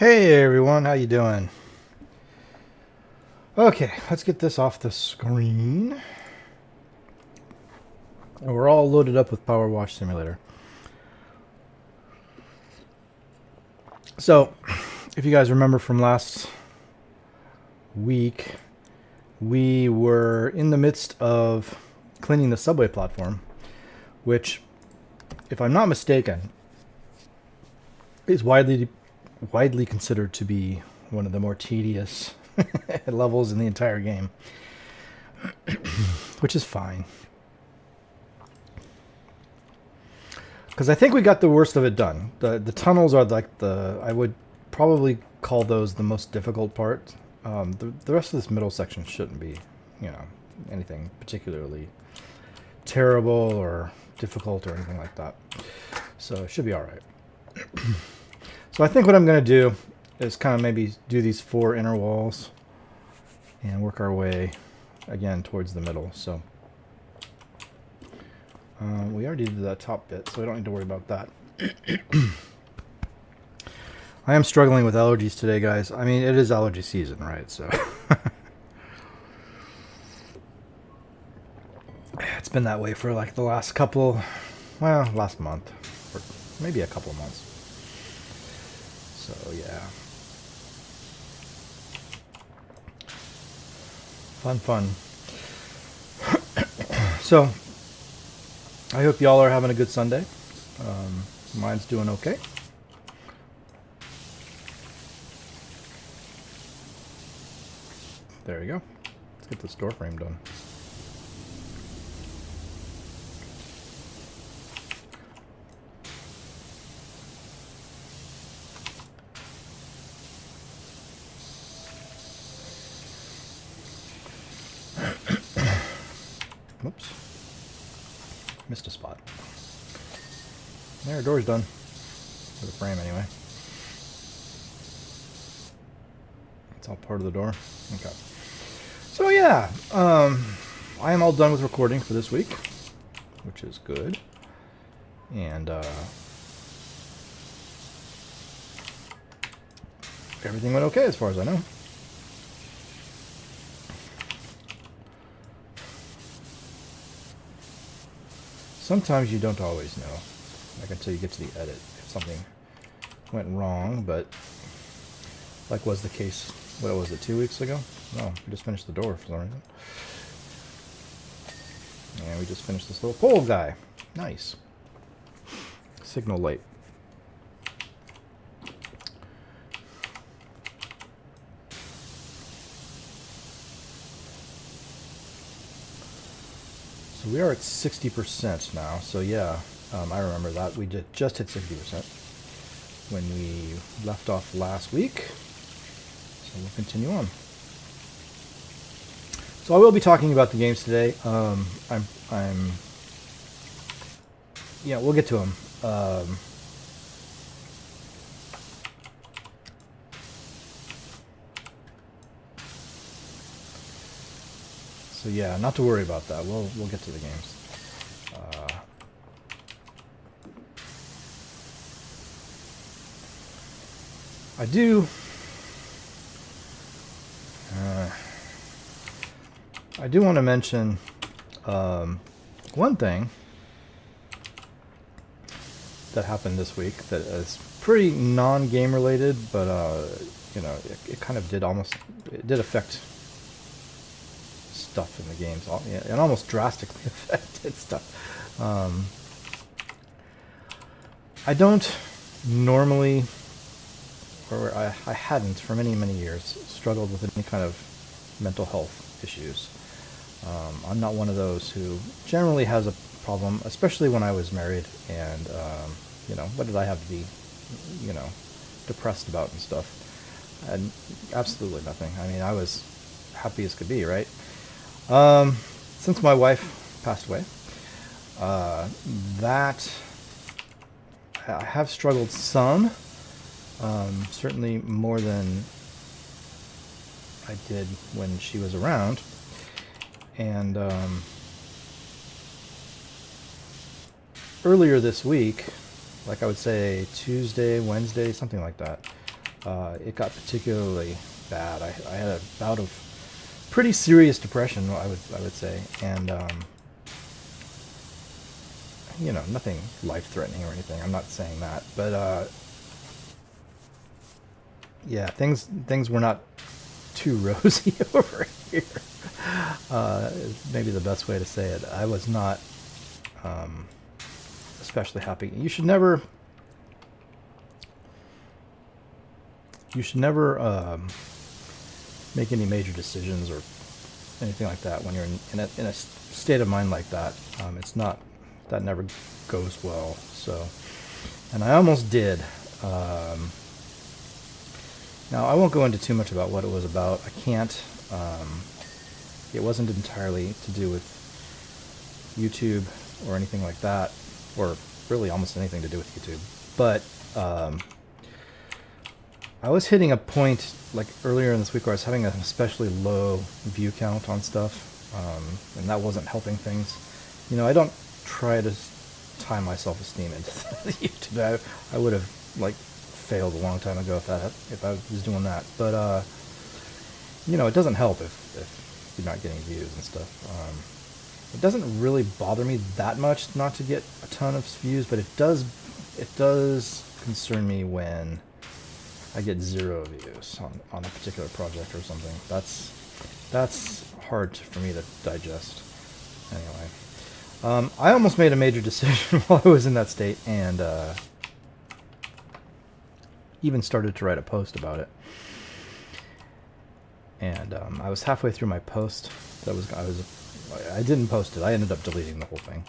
Hey everyone, how you doing? Okay, let's get this off the screen. We're all loaded up with Power Wash Simulator. So, if you guys remember from last week, we were in the midst of cleaning the subway platform, which, if I'm not mistaken, is widely considered to be one of the more tedious levels in the entire game, which is fine. Because I think we got the worst of it done. The tunnels are like I would probably call those the most difficult part. The rest of this middle section shouldn't be, anything particularly terrible or difficult or anything like that. So it should be all right. So I think what I'm going to do is kind of maybe do these 4 inner walls and work our way again towards the middle. So we already did that top bit, so I don't need to worry about that. I am struggling with allergies today, guys. I mean, it is allergy season, right? So it's been that way for like the last last month, or maybe a couple of months. So yeah, fun. So I hope y'all are having a good Sunday. Mine's doing okay. There you go. Let's get this door frame done. Whoops. Missed a spot. There, door's done. For the frame, anyway. It's all part of the door. Okay. So yeah, I am all done with recording for this week, which is good. And everything went okay as far as I know. Sometimes you don't always know, like until you get to the edit, if something went wrong, but like was the case, what was it, 2 weeks ago? No, we just finished the door for some reason. And we just finished this little pole guy. Nice. Signal light. So we are at 60% now, so yeah, I remember that. We just hit 60% when we left off last week. So we'll continue on. So I will be talking about the games today. Yeah, we'll get to them. So yeah, not to worry about that. We'll get to the games. I do want to mention one thing that happened this week that is pretty non-game related, but it kind of it did affect stuff in the games. It almost drastically affected stuff. I don't normally, or I hadn't for many years, struggled with any kind of mental health issues. I'm not one of those who generally has a problem, especially when I was married, and what did I have to be, depressed about and stuff? And absolutely nothing. I mean, I was happy as could be, right? Since my wife passed away, that I have struggled some, certainly more than I did when she was around. And earlier this week, like I would say Tuesday, Wednesday, something like that, it got particularly bad. I had a bout of pretty serious depression, I would say, and you know, nothing life-threatening or anything. I'm not saying that, but yeah, things were not too rosy over here. Is maybe the best way to say it. I was not especially happy. You should never make any major decisions or anything like that when you're in a state of mind like that. It's not, that never goes well. So, and I almost did. Now I won't go into too much about what it was about. I can't. It wasn't entirely to do with YouTube or anything like that, or really almost anything to do with YouTube. But I was hitting a point like earlier in this week where I was having an especially low view count on stuff, and that wasn't helping things. You know, I don't try to tie my self-esteem into YouTube. I would have like failed a long time ago if I was doing that. But you know, it doesn't help if you're not getting views and stuff. It doesn't really bother me that much not to get a ton of views, but it does concern me when I get 0 views on a particular project or something. That's hard for me to digest. Anyway, I almost made a major decision while I was in that state, and even started to write a post about it. And I was halfway through my post. I didn't post it. I ended up deleting the whole thing,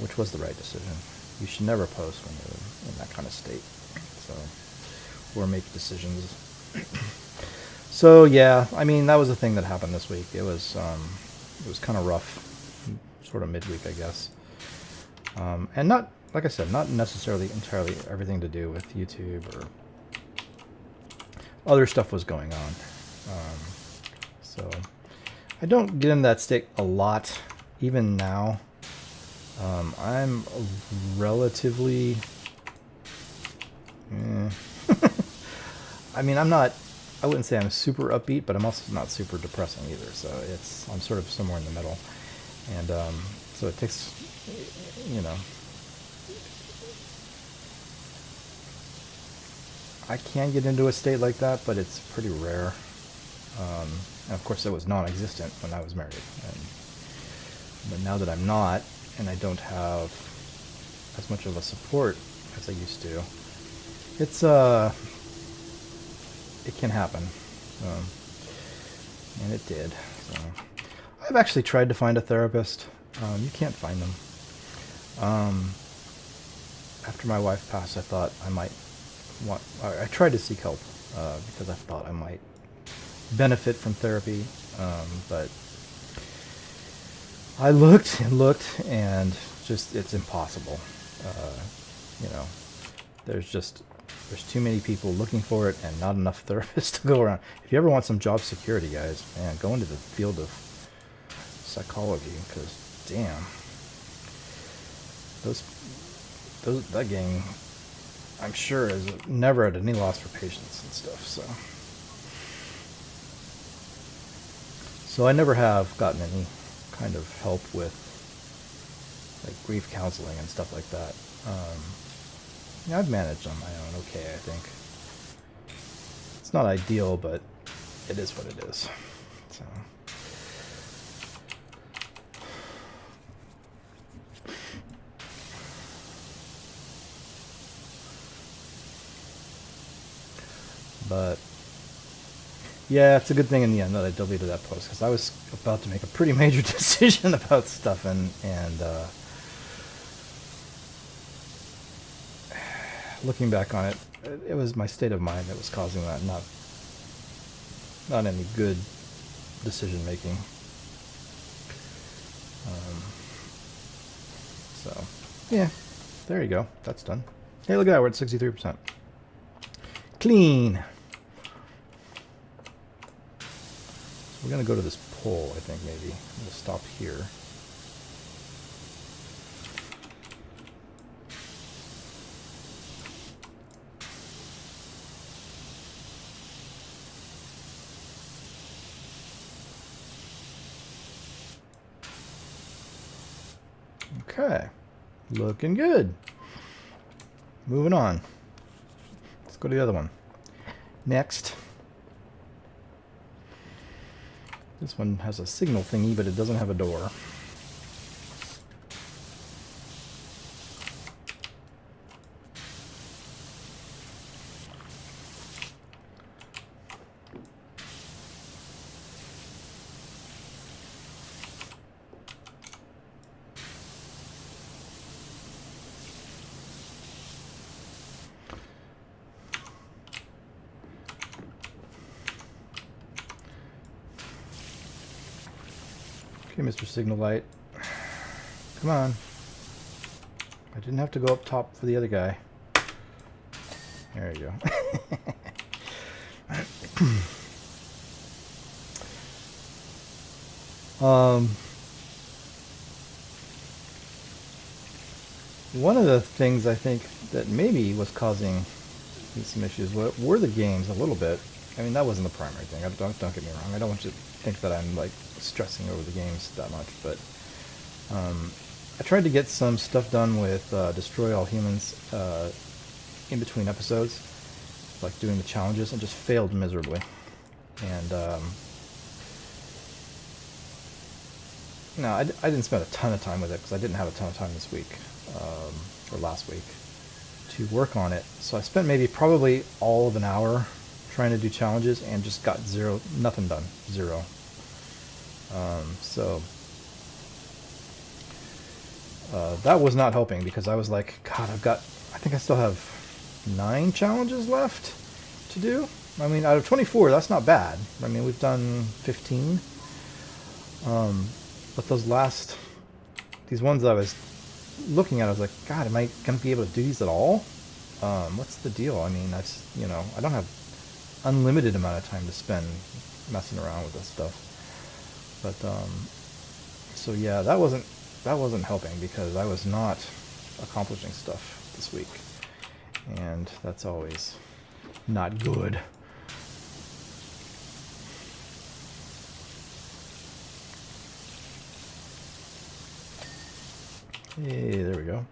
which was the right decision. You should never post when you're in that kind of state. So, or make decisions. So yeah, I mean, that was the thing that happened this week. It was kind of rough, sort of midweek, I guess. And not, like I said, not necessarily entirely everything to do with YouTube, or other stuff was going on. So I don't get in that state a lot, even now. I'm relatively, I mean, I wouldn't say I'm super upbeat, but I'm also not super depressing either. So I'm sort of somewhere in the middle. And so it takes, you know, I can get into a state like that, but it's pretty rare. And of course, it was non-existent when I was married. But now that I'm not, and I don't have as much of a support as I used to, it can happen. And it did. So I've actually tried to find a therapist. You can't find them. After my wife passed, I thought I tried to seek help because I thought I might benefit from therapy, but I looked and looked, and just, it's impossible. You know, there's too many people looking for it and not enough therapists to go around. If you ever want some job security, guys, man, go into the field of psychology, because damn, that gang, I'm sure, is never at any loss for patients and stuff. So I never have gotten any kind of help with like grief counseling and stuff like that. Yeah, I've managed on my own okay, I think. It's not ideal, but it is what it is. So. But yeah, it's a good thing in the end that I deleted that post, because I was about to make a pretty major decision about stuff, and looking back on it, it was my state of mind that was causing that, not any good decision making. So yeah, there you go. That's done. Hey, look at that. We're at 63%. Clean. We're going to go to this poll, I think, maybe. We'll stop here. Okay. Looking good. Moving on. Let's go to the other one. Next. This one has a signal thingy, but it doesn't have a door. Okay, Mr. Signal Light. Come on. I didn't have to go up top for the other guy. There you go. One of the things I think that maybe was causing some issues were the games a little bit. I mean, that wasn't the primary thing. Don't get me wrong. I don't want you to think that I'm like stressing over the games that much, but I tried to get some stuff done with Destroy All Humans in between episodes, like doing the challenges, and just failed miserably. And no, I didn't spend a ton of time with it because I didn't have a ton of time this week or last week to work on it. So I spent probably all of an hour trying to do challenges and just got nothing done, zero. So that was not helping because I was like, God, I think I still have 9 challenges left to do. I mean, out of 24, that's not bad. I mean, we've done 15. But these ones that I was looking at, I was like, God, am I going to be able to do these at all? What's the deal? I mean, I don't have unlimited amount of time to spend messing around with this stuff. But so yeah, that wasn't helping because I was not accomplishing stuff this week, and that's always not good. Hey, there we go.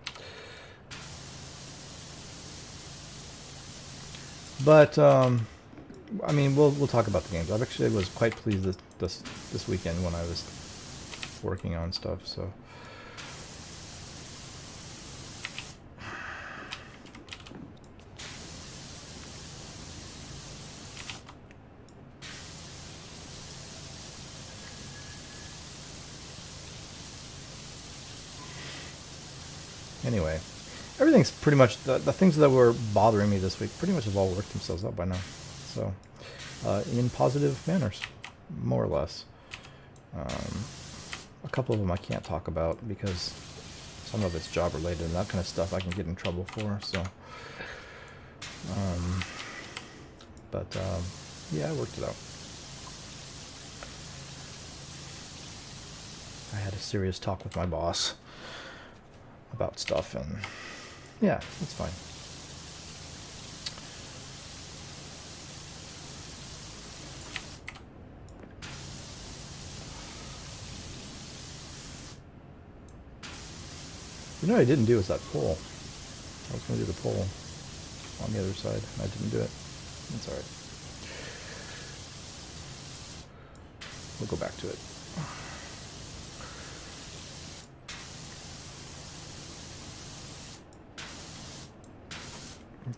But I mean, we'll talk about the games. I actually was quite pleased this weekend when I was working on stuff. So anyway, everything's pretty much the things that were bothering me this week pretty much have all worked themselves out by now. So in positive manners, more or less. A couple of them I can't talk about because some of it's job related and that kind of stuff I can get in trouble for. So, yeah, I worked it out. I had a serious talk with my boss about stuff, and yeah, it's fine. You know what I didn't do is that pole. I was going to do the pole on the other side, and I didn't do it. That's alright. We'll go back to it.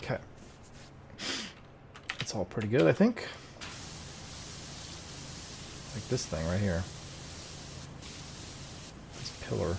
Okay. It's all pretty good, I think. Like this thing right here. This pillar.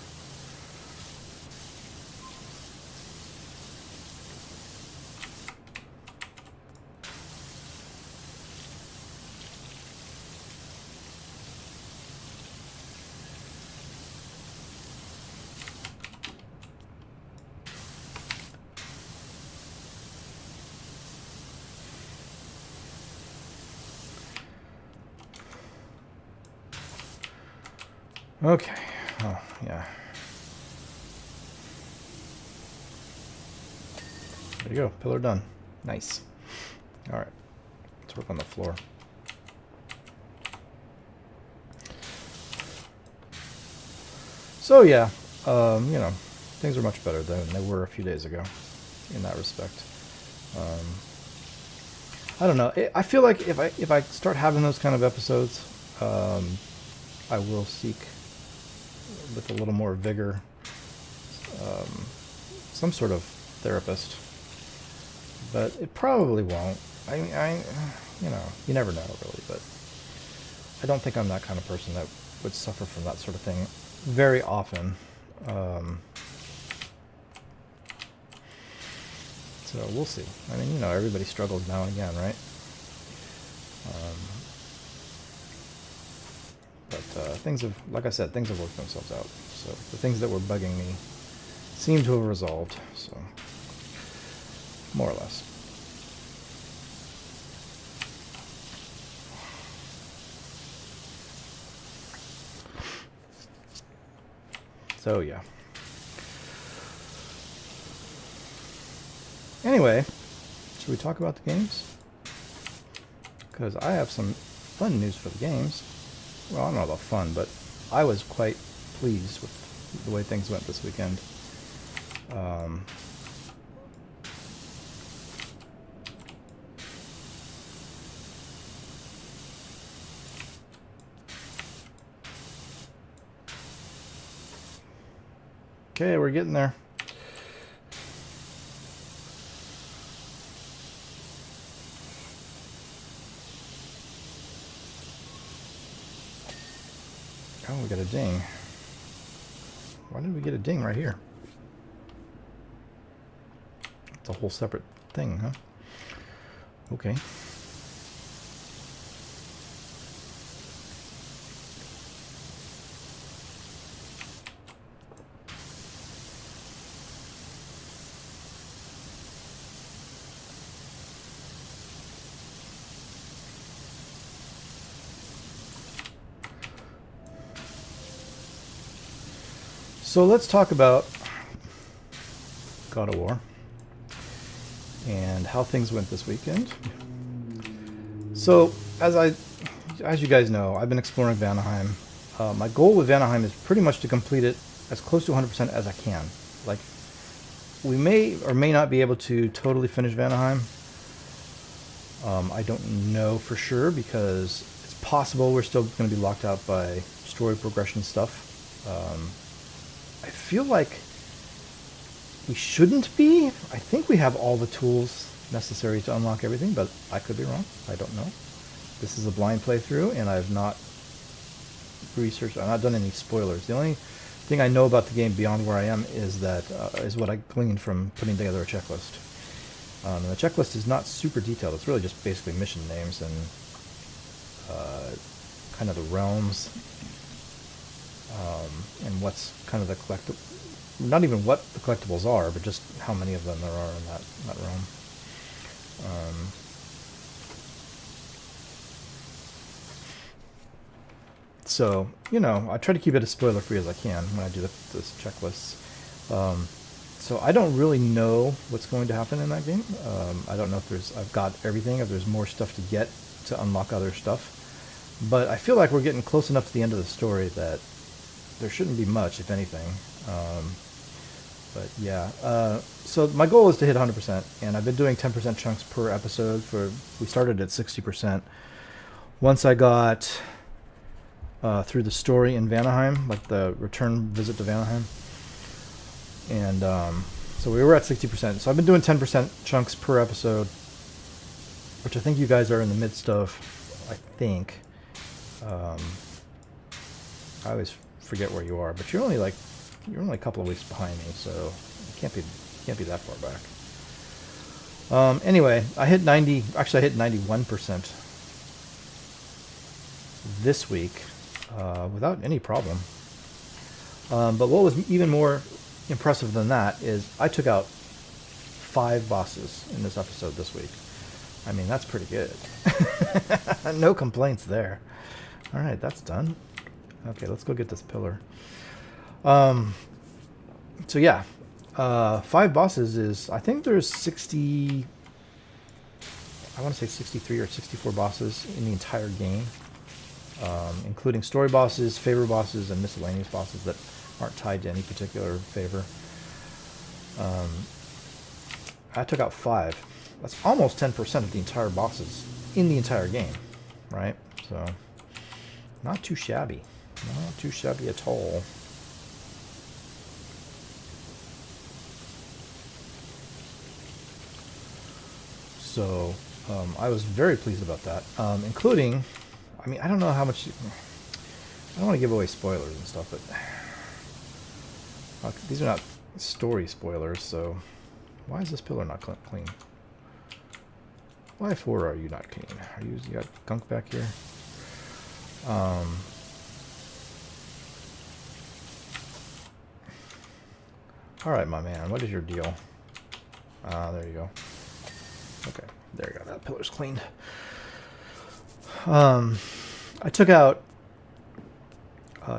Okay. Oh, yeah. There you go. Pillar done. Nice. All right. Let's work on the floor. So, yeah. You know, things are much better than they were a few days ago in that respect. I don't know. I feel like if I start having those kind of episodes, I will seek with a little more vigor some sort of therapist, but it probably won't. You know, you never know really, but I don't think I'm that kind of person that would suffer from that sort of thing very often. So we'll see. I mean, you know, everybody struggles now and again, right? But things have, like I said, things have worked themselves out. So the things that were bugging me seem to have resolved. So more or less. So yeah. Anyway, should we talk about the games? Because I have some fun news for the games. Well, I don't know about fun, but I was quite pleased with the way things went this weekend. Okay, we're getting there. Oh, we got a ding. Why did we get a ding right here? It's a whole separate thing, huh? Okay. So let's talk about God of War and how things went this weekend. So as you guys know, I've been exploring Vanaheim. My goal with Vanaheim is pretty much to complete it as close to 100% as I can. Like, we may or may not be able to totally finish Vanaheim. I don't know for sure because it's possible we're still going to be locked out by story progression stuff. I feel like we shouldn't be. I think we have all the tools necessary to unlock everything, but I could be wrong. I don't know. This is a blind playthrough, and I've not researched. I've not done any spoilers. The only thing I know about the game beyond where I am is that is what I gleaned from putting together a checklist. And the checklist is not super detailed. It's really just basically mission names and kind of the realms. And what's kind of the collectible, not even what the collectibles are, but just how many of them there are in that realm. So, you know, I try to keep it as spoiler free as I can when I do this checklists. So I don't really know what's going to happen in that game. I don't know if I've got everything, if there's more stuff to get to unlock other stuff. But I feel like we're getting close enough to the end of the story that there shouldn't be much, if anything. But yeah, so my goal is to hit 100%, and I've been doing 10% chunks per episode. We started at 60%. Once I got through the story in Vanaheim, like the return visit to Vanaheim, and so we were at 60%. So I've been doing 10% chunks per episode, which I think you guys are in the midst of. I think. I always forget where you are, but you're only a couple of weeks behind me, so you can't be that far back. Anyway, I hit 91% this week without any problem. But what was even more impressive than that is I took out 5 bosses in this episode this week. I mean, that's pretty good. No complaints there. All right, that's done. Okay, let's go get this pillar. So yeah, 5 bosses is, I think there's 60, I want to say 63 or 64 bosses in the entire game, including story bosses, favor bosses, and miscellaneous bosses that aren't tied to any particular favor. I took out 5. That's almost 10% of the entire bosses in the entire game, right? So, not too shabby. Not too shabby at all. So, I was very pleased about that, including, I mean, I don't know how much, I don't want to give away spoilers and stuff, but these are not story spoilers, so why is this pillar not clean? Why for are you not clean? Are you got gunk back here? Alright, my man, what is your deal? There you go. Okay, there you go, that pillar's cleaned. I took out,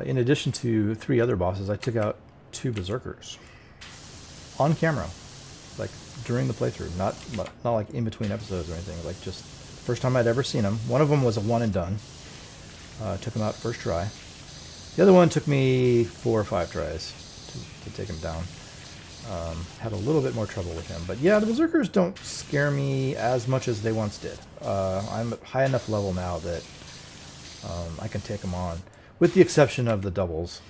in addition to 3 other bosses, I took out 2 berserkers. On camera. Like, during the playthrough. Not like in between episodes or anything. Like, just first time I'd ever seen them. One of them was a one and done. Took him out first try. The other one took me 4 or 5 tries to take him down. Had a little bit more trouble with him. But yeah, the berserkers don't scare me as much as they once did. I'm at high enough level now that I can take them on. With the exception of the doubles.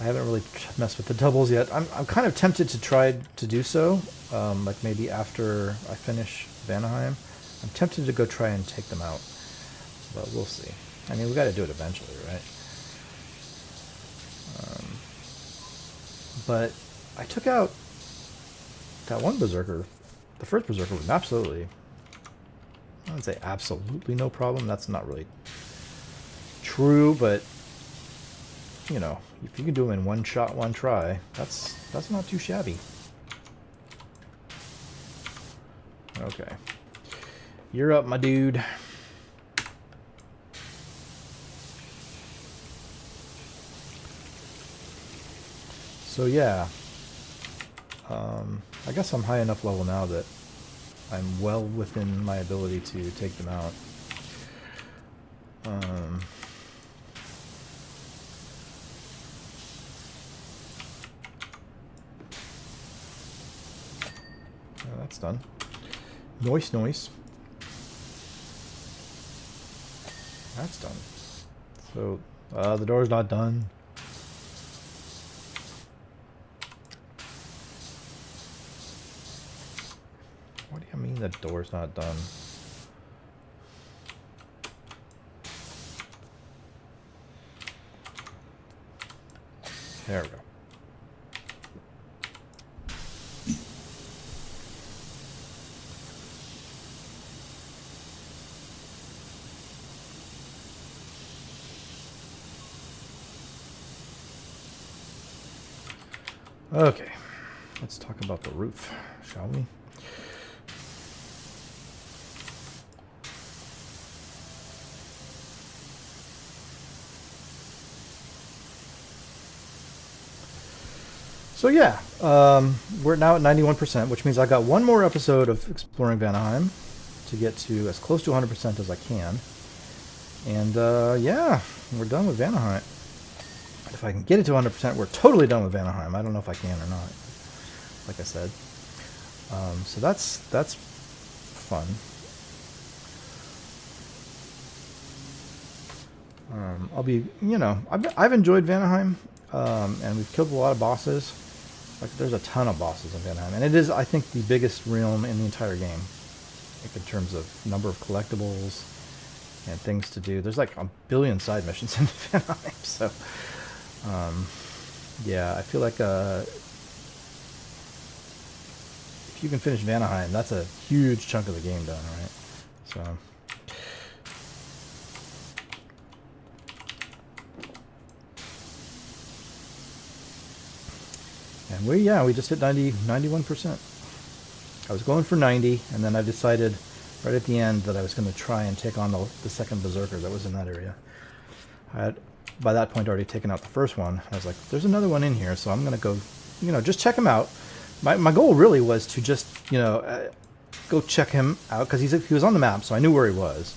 I haven't really messed with the doubles yet. I'm kind of tempted to try to do so. Like maybe after I finish Vanaheim. I'm tempted to go try and take them out. But we'll see. I mean, we got to do it eventually, right? But I took out that one berserker. The first berserker was absolutely, I wouldn't say absolutely no problem. That's not really true, but you know, if you can do them in one shot, one try, that's not too shabby. Okay. You're up, my dude. So yeah, I guess I'm high enough level now that I'm well within my ability to take them out. That's done. Noise, noise. That's done. So, the door's not done. What do you mean the door's not done? There we go. Okay, let's talk about the roof, shall we? So yeah, we're now at 91%, which means I got one more episode of Exploring Vanaheim to get to as close to 100% as I can. And yeah, we're done with Vanaheim. If I can get it to 100%, we're totally done with Vanaheim. I don't know if I can or not, like I said. So that's fun. I'll be, you know, I've enjoyed Vanaheim, and we've killed a lot of bosses. Like, there's a ton of bosses in Vanaheim, and it is, I think, the biggest realm in the entire game, like in terms of number of collectibles and things to do. There's like a billion side missions in Vanaheim, so yeah, I feel like if you can finish Vanaheim, that's a huge chunk of the game done, right? So. And we just hit 91%. I was going for 90, and then I decided right at the end that I was going to try and take on the second berserker that was in that area. I had, by that point, already taken out the first one. I was like, there's another one in here, so I'm going to go, you know, just check him out. My goal really was to just, you know, go check him out, because he was on the map, so I knew where he was.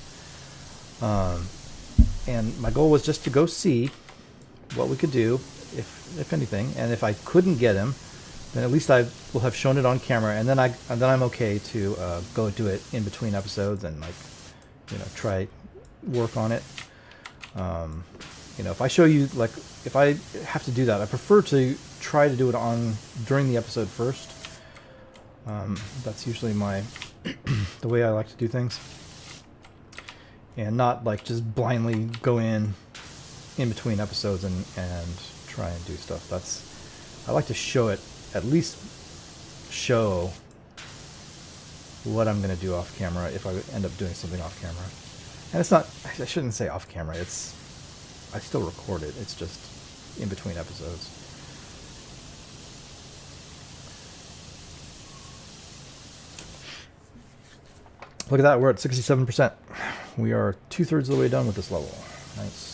And my goal was just to go see what we could do if anything. And if I couldn't get him, then at least I will have shown it on camera, and then I'm okay to go do it in between episodes and like, try work on it. If I show you, like, if I have to do that, I prefer to try to do it during the episode first. That's usually the way I like to do things, and not like just blindly go in between episodes and try and do stuff. I like to show it, at least show what I'm going to do off camera if I end up doing something off camera. And it's not, I shouldn't say off camera, I still record it, it's just in between episodes. Look at that, we're at 67%. We are 2/3 of the way done with this level. Nice.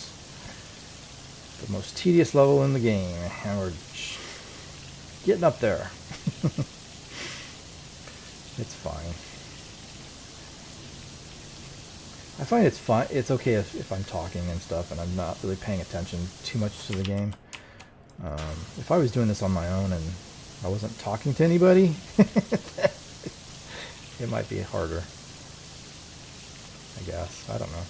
The most tedious level in the game, and we're getting up there. It's fine. I find it's fine. It's okay if I'm talking and stuff and I'm not really paying attention too much to the game. If I was doing this on my own and I wasn't talking to anybody, it might be harder. I guess. I don't know.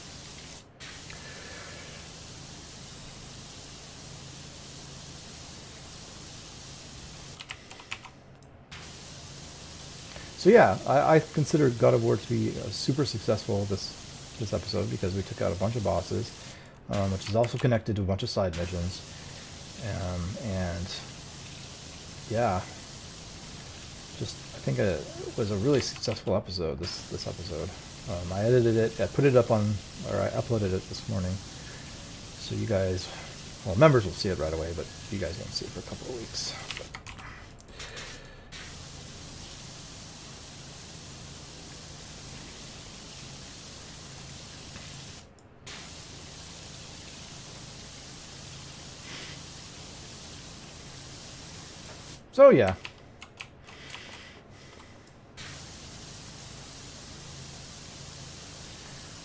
So yeah, I consider God of War to be super successful this episode because we took out a bunch of bosses, which is also connected to a bunch of side missions, and yeah, I think it was a really successful episode. This episode, I edited it, I put it up I uploaded it this morning, so you guys, well, members will see it right away, but you guys won't see it for a couple of weeks. So yeah.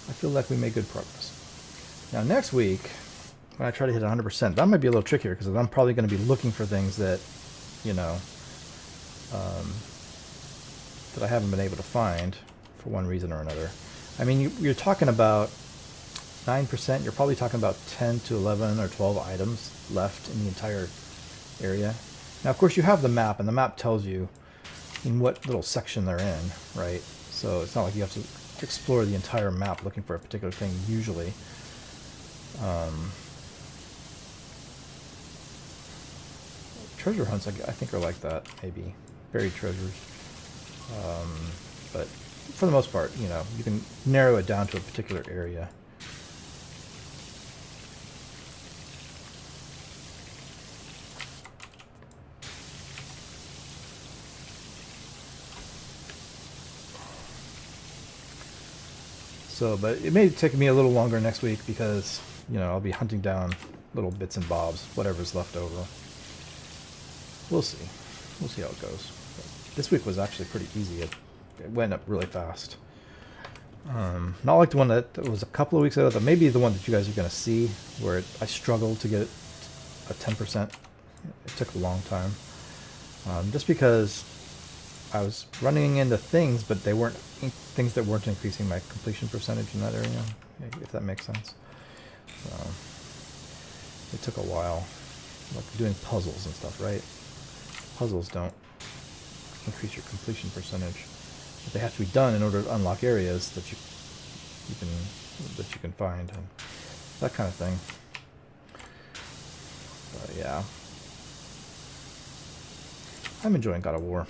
I feel like we made good progress. Now next week, when I try to hit 100%, that might be a little trickier because I'm probably going to be looking for things that, that I haven't been able to find for one reason or another. I mean, you're talking about 9%, you're probably talking about 10 to 11 or 12 items left in the entire area. Now, of course, you have the map, and the map tells you in what little section they're in, right? So it's not like you have to explore the entire map looking for a particular thing, usually. Treasure hunts, I think, are like that, maybe. Buried treasures. But for the most part, you can narrow it down to a particular area. So, but it may take me a little longer next week because, I'll be hunting down little bits and bobs, whatever's left over. We'll see. We'll see how it goes. But this week was actually pretty easy. It went up really fast. Not like the one that was a couple of weeks ago, but maybe the one that you guys are going to see, where I struggled to get a 10%. It took a long time. Just because I was running into things, but they weren't things that weren't increasing my completion percentage in that area, if that makes sense. It took a while, like doing puzzles and stuff, right? Puzzles don't increase your completion percentage, but they have to be done in order to unlock areas that you can find and that kind of thing. But yeah, I'm enjoying God of War.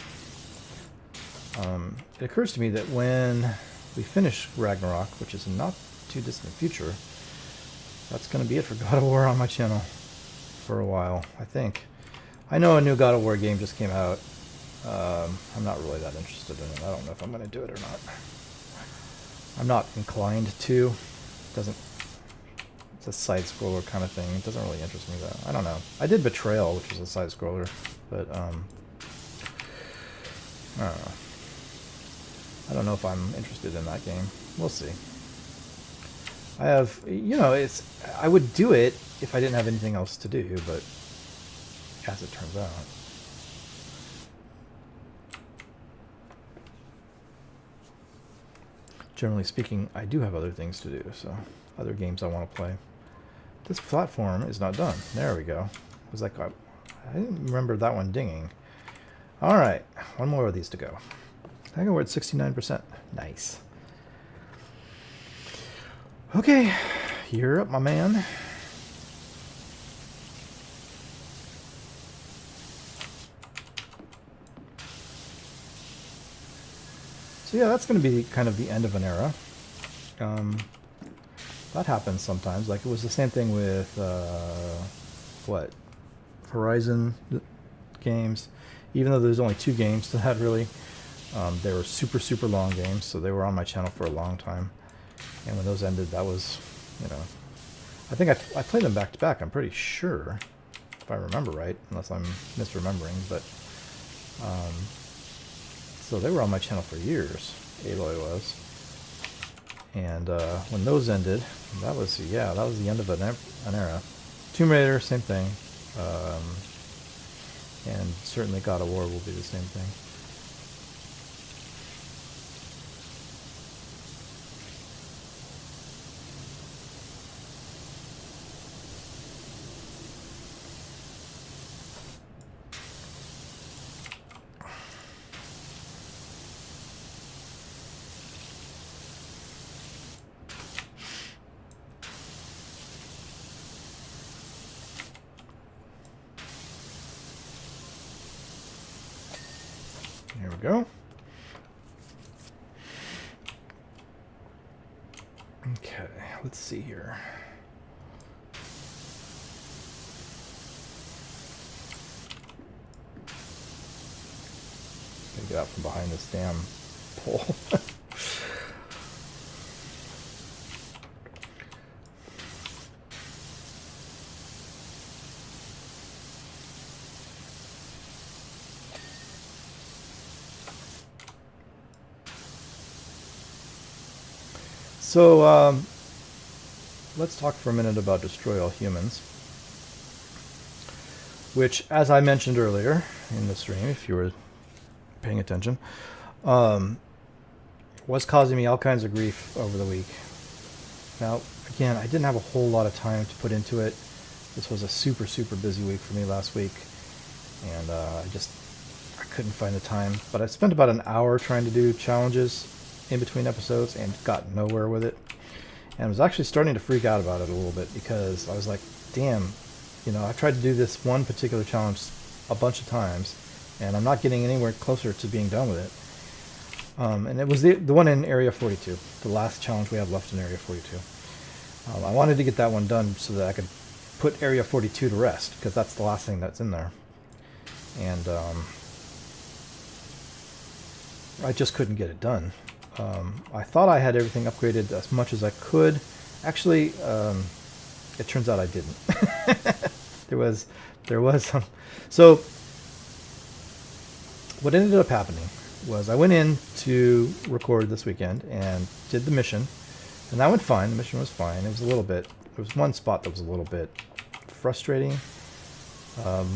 It occurs to me that when we finish Ragnarok, which is in not too distant future, that's going to be it for God of War on my channel for a while, I think. I know a new God of War game just came out. I'm not really that interested in it. I don't know if I'm going to do it or not. I'm not inclined to. It's a side-scroller kind of thing. It doesn't really interest me, though. I don't know. I did Betrayal, which was a side-scroller, but I don't know. I don't know if I'm interested in that game. We'll see. I have, I would do it if I didn't have anything else to do, but as it turns out. Generally speaking, I do have other things to do, so other games I want to play. This platform is not done. There we go. It was like, I didn't remember that one dinging. All right, one more of these to go. I think we're at 69%. Nice. Okay, you're up, my man. So yeah, that's going to be kind of the end of an era. That happens sometimes. Like it was the same thing with what, Horizon games. Even though there's only 2 games to that, really, they were super long games, so they were on my channel for a long time. And when those ended, that was, you know, I think I played them back to back. I'm pretty sure, if I remember right, unless I'm misremembering. But so they were on my channel for years. Aloy was. And when those ended, that was the end of an era. Tomb Raider, same thing. And certainly God of War will be the same thing. Here we go. Okay, let's see here. Gotta get out from behind this damn pole. So, let's talk for a minute about Destroy All Humans, which, as I mentioned earlier in the stream, if you were paying attention, was causing me all kinds of grief over the week. Now, again, I didn't have a whole lot of time to put into it. This was a super busy week for me last week, and I couldn't find the time. But I spent about an hour trying to do challenges in between episodes and got nowhere with it. And I was actually starting to freak out about it a little bit, because I was like, damn, you know, I've tried to do this one particular challenge a bunch of times, and I'm not getting anywhere closer to being done with it. And it was the one in Area 42, the last challenge we have left in Area 42. I wanted to get that one done so that I could put Area 42 to rest, because that's the last thing that's in there. And I just couldn't get it done. I thought I had everything upgraded as much as I could. Actually, it turns out I didn't. there was some. So what ended up happening was I went in to record this weekend and did the mission, and that went fine. The mission was fine. It was a little bit. There was one spot that was a little bit frustrating,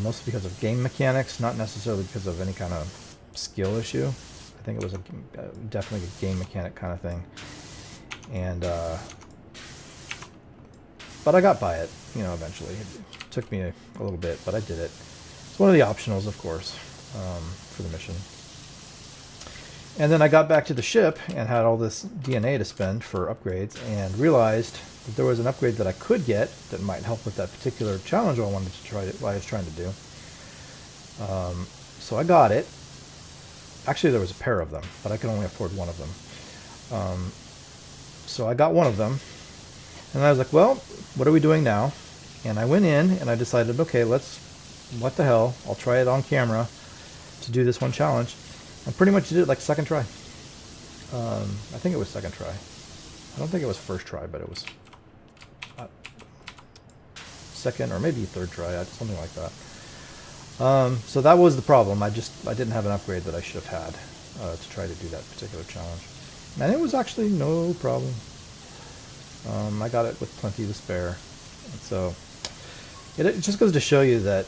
mostly because of game mechanics, not necessarily because of any kind of skill issue. I think it was definitely a game mechanic kind of thing, and but I got by it, you know, eventually. It took me a little bit, but I did it. It's one of the optionals, of course, for the mission. And then I got back to the ship and had all this DNA to spend for upgrades, and realized that there was an upgrade that I could get that might help with that particular challenge I wanted to try. What I was trying to do. So I got it. Actually, there was a pair of them, but I could only afford one of them. So I got one of them, and I was like, well, what are we doing now? And I went in, and I decided, okay, what the hell, I'll try it on camera to do this one challenge. I pretty much did it like second try. I think it was second try. I don't think it was first try, but it was second or maybe third try, something like that. So that was the problem. I didn't have an upgrade that I should have had to try to do that particular challenge. And it was actually no problem. I got it with plenty to spare. And so it just goes to show you that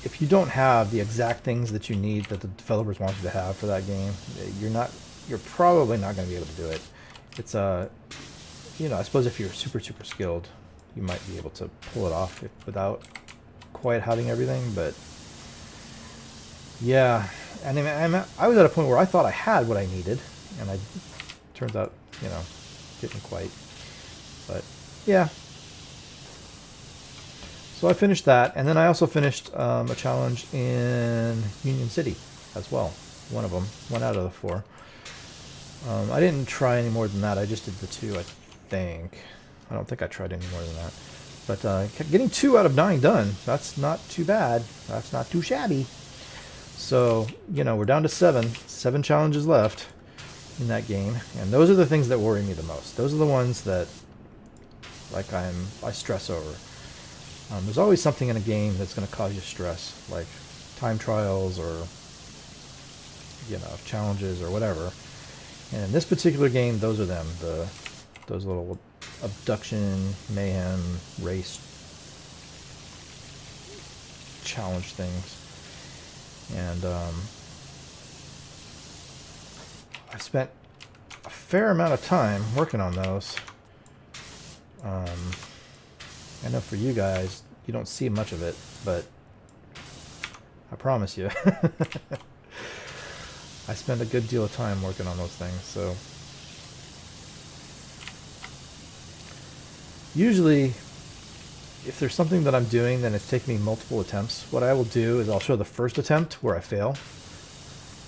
if you don't have the exact things that you need that the developers want you to have for that game, you're probably not going to be able to do it. It's you know, I suppose if you're super skilled, you might be able to pull it off without quite having everything, but yeah. And I was at a point where I thought I had what I needed, and turns out, you know, didn't quite. But yeah. So I finished that, and then I also finished a challenge in Union City as well. One of them, one out of the 4. I didn't try any more than that. I just did the 2, I think. I don't think I tried any more than that. But getting 2 out of 9 done, that's not too bad. That's not too shabby. So, you know, we're down to 7. 7 challenges left in that game. And those are the things that worry me the most. Those are the ones that, like, I stress over. There's always something in a game that's going to cause you stress, like time trials or, you know, challenges or whatever. And in this particular game, those are them. Those little abduction, mayhem, race challenge things. And I spent a fair amount of time working on those. I know for you guys, you don't see much of it, but I promise you, I spend a good deal of time working on those things. So usually, if there's something that I'm doing, then it's taking me multiple attempts. What I will do is I'll show the first attempt where I fail,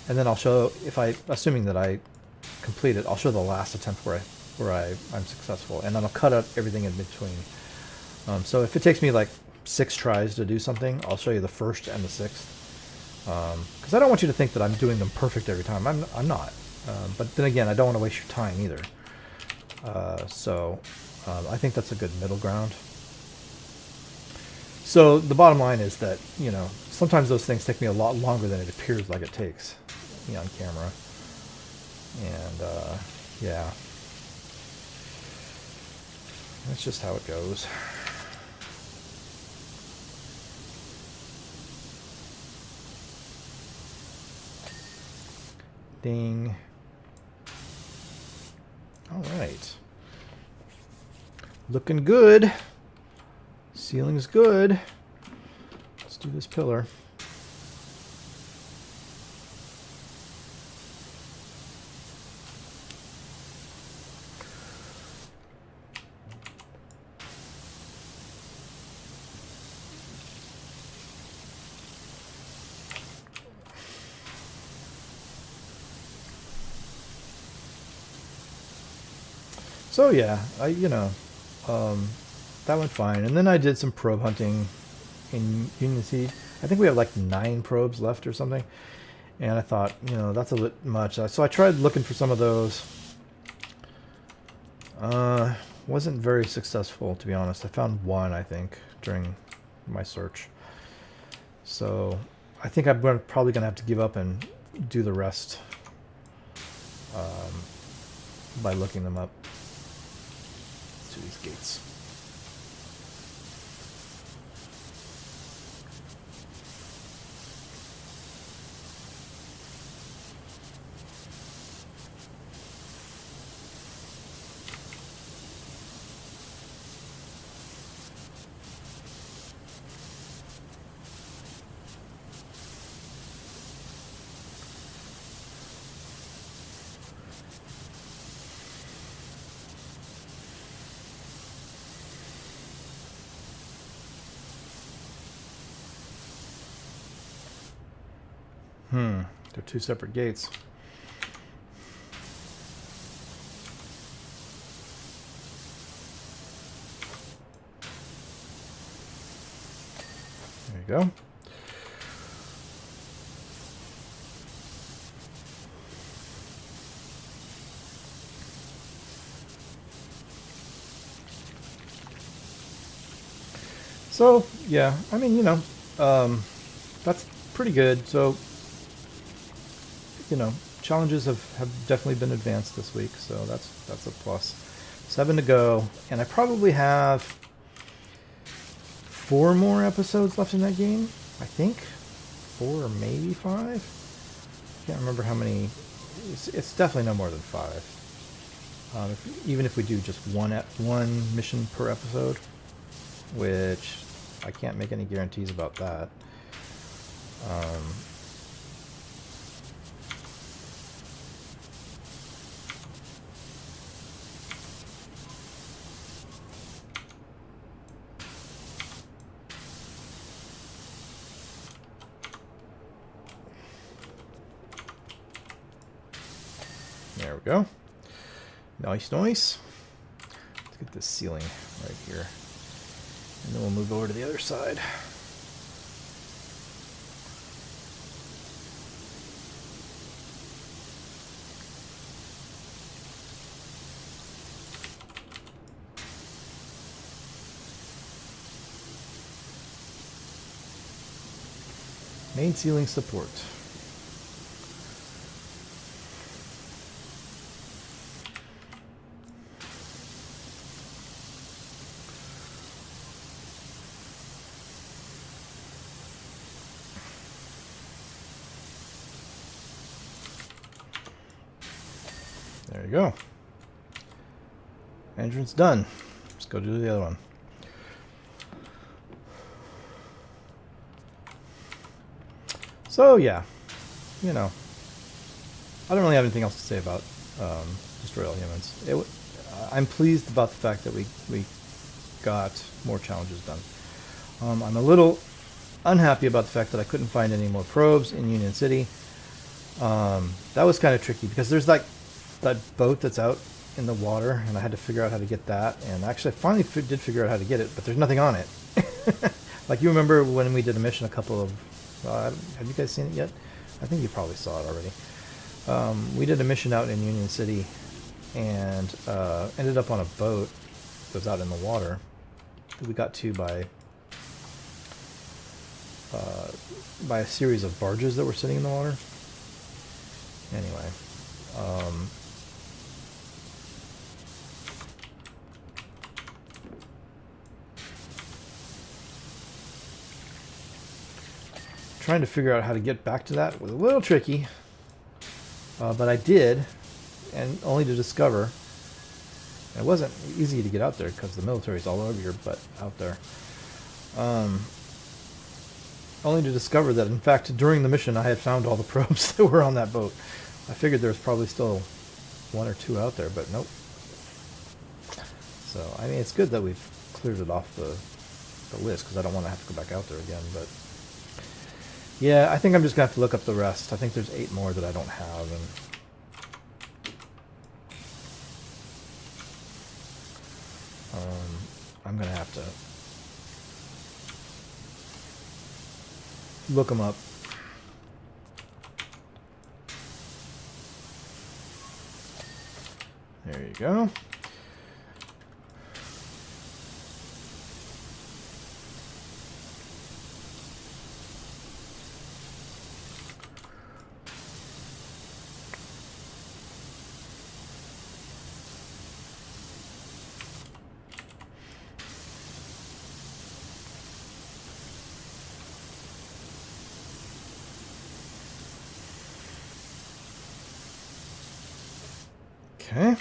and then I'll show, assuming that I complete it, I'll show the last attempt where I'm successful, and then I'll cut out everything in between. So if it takes me like 6 tries to do something, I'll show you the first and the 6th. Because I don't want you to think that I'm doing them perfect every time. I'm not. But then again, I don't want to waste your time either. So I think that's a good middle ground. So the bottom line is that, you know, sometimes those things take me a lot longer than it appears like it takes me on camera. And yeah, that's just how it goes. Ding. All right. Looking good. Ceiling's good. Let's do this pillar. So yeah, that went fine. And then I did some probe hunting in Union City. I think we have like 9 probes left or something. And I thought, you know, that's a bit much. So I tried looking for some of those. Wasn't very successful, to be honest. I found 1, I think, during my search. So I think I'm probably going to have to give up and do the rest by looking them up. To these gates. They're 2 separate gates. There you go. So, yeah, I mean, you know, that's pretty good. So, you know, challenges have definitely been advanced this week, so that's a plus. 7 to go, and I probably have 4 more episodes left in that game. I think 4 or maybe 5. Can't remember how many. It's definitely no more than 5. Even if we do just one mission per episode, which I can't make any guarantees about that. There we go. Nice, nice. Let's get this ceiling right here. And then we'll move over to the other side. Main ceiling support. There you go. Entrance done. Let's go do the other one. So yeah, you know, I don't really have anything else to say about Destroy All Humans. I'm pleased about the fact that we got more challenges done. I'm a little unhappy about the fact that I couldn't find any more probes in Union City. That was kind of tricky because there's like that boat that's out in the water, and I had to figure out how to get that. And actually, I finally did figure out how to get it, but there's nothing on it. Like, you remember when we did a mission a couple of... have you guys seen it yet? I think you probably saw it already. We did a mission out in Union City and ended up on a boat that was out in the water that we got to by a series of barges that were sitting in the water. Anyway, trying to figure out how to get back to that was a little tricky, but I did, and only to discover it wasn't easy to get out there because the military's all over your butt out there. Only to discover that, in fact, during the mission I had found all the probes that were on that boat. I figured there was probably still 1 or 2 out there, but nope. So, I mean, it's good that we've cleared it off the list because I don't want to have to go back out there again, but yeah, I think I'm just going to have to look up the rest. I think there's 8 more that I don't have, and I'm going to have to look them up. There you go. Okay.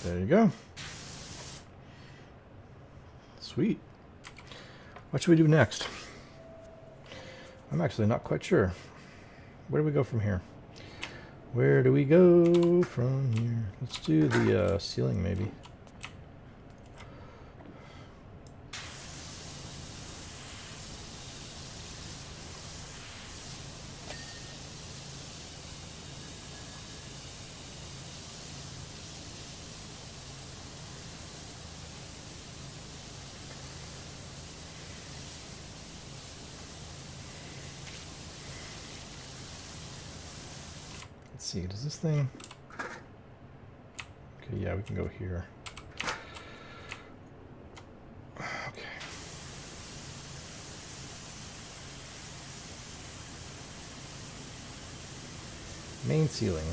There you go. Sweet. What should we do next? I'm actually not quite sure. Where do we go from here? Where do we go from here? Let's do the ceiling, maybe. Let's see, does this thing... Okay, yeah, we can go here. Okay. Main main ceiling.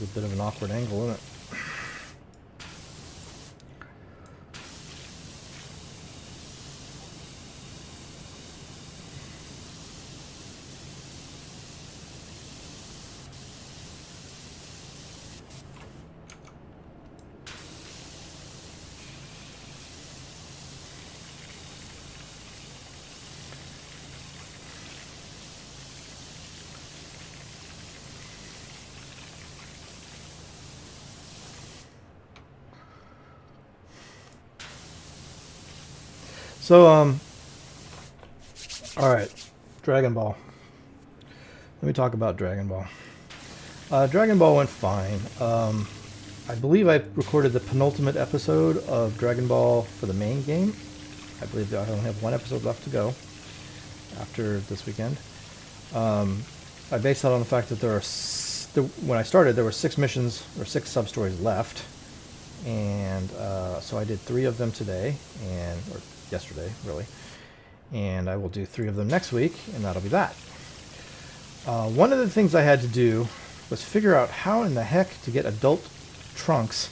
It's a bit of an awkward angle, isn't it? So, all right, Dragon Ball. Let me talk about Dragon Ball. Dragon Ball went fine. I believe I recorded the penultimate episode of Dragon Ball for the main game. I believe I only have one episode left to go after this weekend. I based that on the fact that when I started, there were 6 missions or 6 sub-stories left. And so I did 3 of them today, or yesterday, really. And I will do 3 of them next week, and that'll be that. One of the things I had to do was figure out how in the heck to get adult Trunks,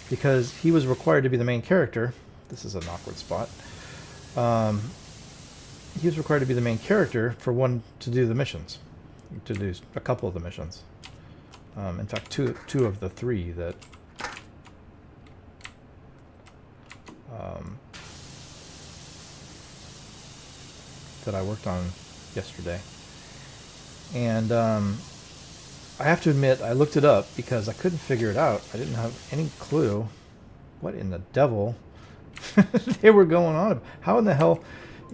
because he was required to be the main character. This is an awkward spot. He was required to be the main character to do the missions, to do a couple of the missions. In fact, two of the 3 that that I worked on yesterday. And I have to admit, I looked it up because I couldn't figure it out. I didn't have any clue what in the devil they were going on. How in the hell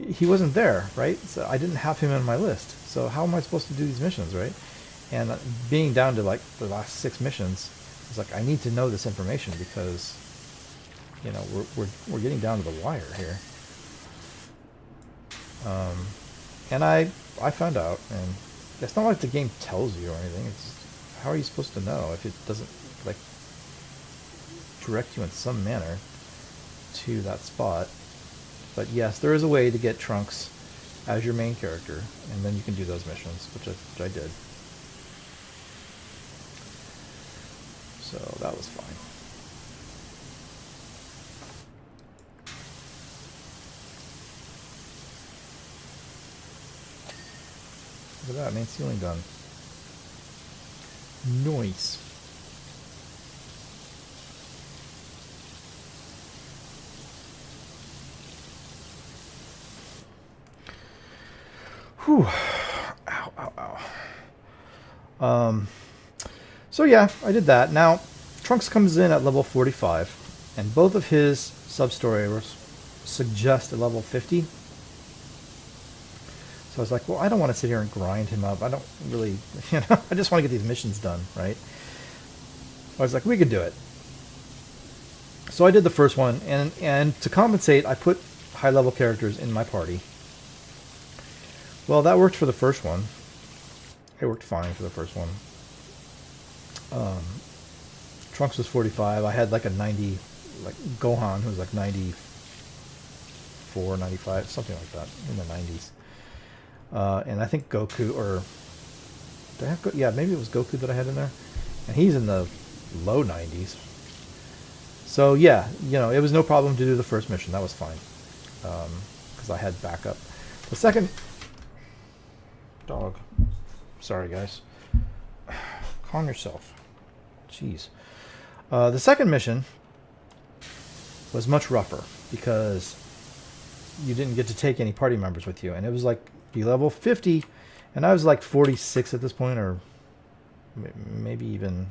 he wasn't there, right? So I didn't have him on my list. So how am I supposed to do these missions, right? And being down to like the last 6 missions, it's like I need to know this information because, you know, we're getting down to the wire here. And I found out, and it's not like the game tells you or anything. It's how are you supposed to know if it doesn't like direct you in some manner to that spot? But yes, there is a way to get Trunks as your main character, and then you can do those missions, which I did. So that was fine. Look at that, main ceiling done. Nice. Whew. Ow, ow, ow. So yeah, I did that. Now, Trunks comes in at level 45, and both of his sub-stories suggest a level 50. So I was like, well, I don't want to sit here and grind him up. I don't really, I just want to get these missions done, right? I was like, we could do it. So I did the first one, and to compensate, I put high-level characters in my party. Well, that worked for the first one. It worked fine for the first one. Trunks was 45. I had like a 90, like Gohan, who was like 94, 95, something like that, in the 90s. And I think Goku, or did I have yeah, maybe it was Goku that I had in there, and he's in the low 90s. So yeah, it was no problem to do the first mission. That was fine, because I had backup. The second dog, sorry guys, calm yourself. Jeez. The second mission was much rougher because you didn't get to take any party members with you, and it was like be level 50, and I was like 46 at this point, or maybe even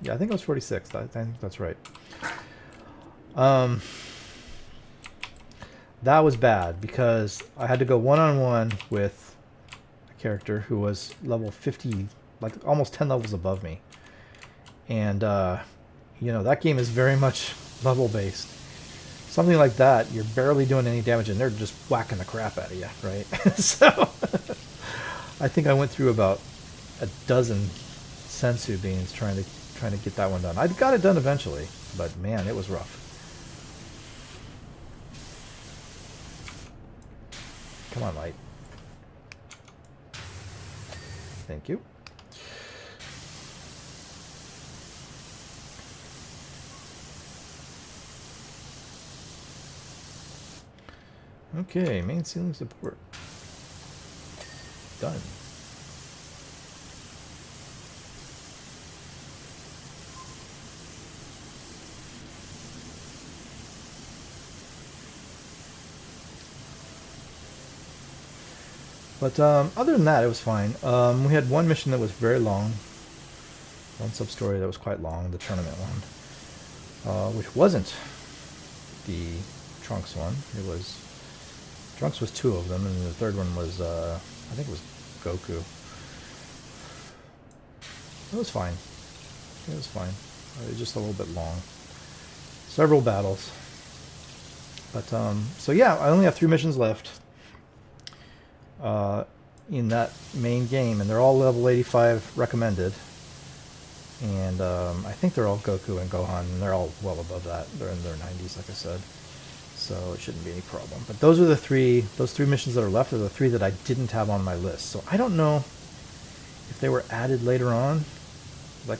Yeah, I think it was 46th. I think that's right. Um, that was bad because I had to go one-on-one with a character who was level 50, like almost 10 levels above me. And, you know, that game is very much level-based. Something like that, you're barely doing any damage and they're just whacking the crap out of you, right? So I think I went through about a dozen sensu beans trying to get that one done. I got it done eventually, but man, it was rough. Come on, light. Thank you. Okay, main ceiling support. Done. But other than that, it was fine. We had one mission that was very long. One sub-story that was quite long, the tournament one. Which wasn't the Trunks one. It was... Trunks was two of them, and the third one was, I think it was Goku. It was fine. It was fine. It was just a little bit long. Several battles. But, so yeah, I only have 3 missions left in that main game, and they're all level 85 recommended. And I think they're all Goku and Gohan, and they're all well above that. They're in their 90s, like I said. So it shouldn't be any problem. But those are those 3 missions that are left are the 3 that I didn't have on my list. So I don't know if they were added later on, like,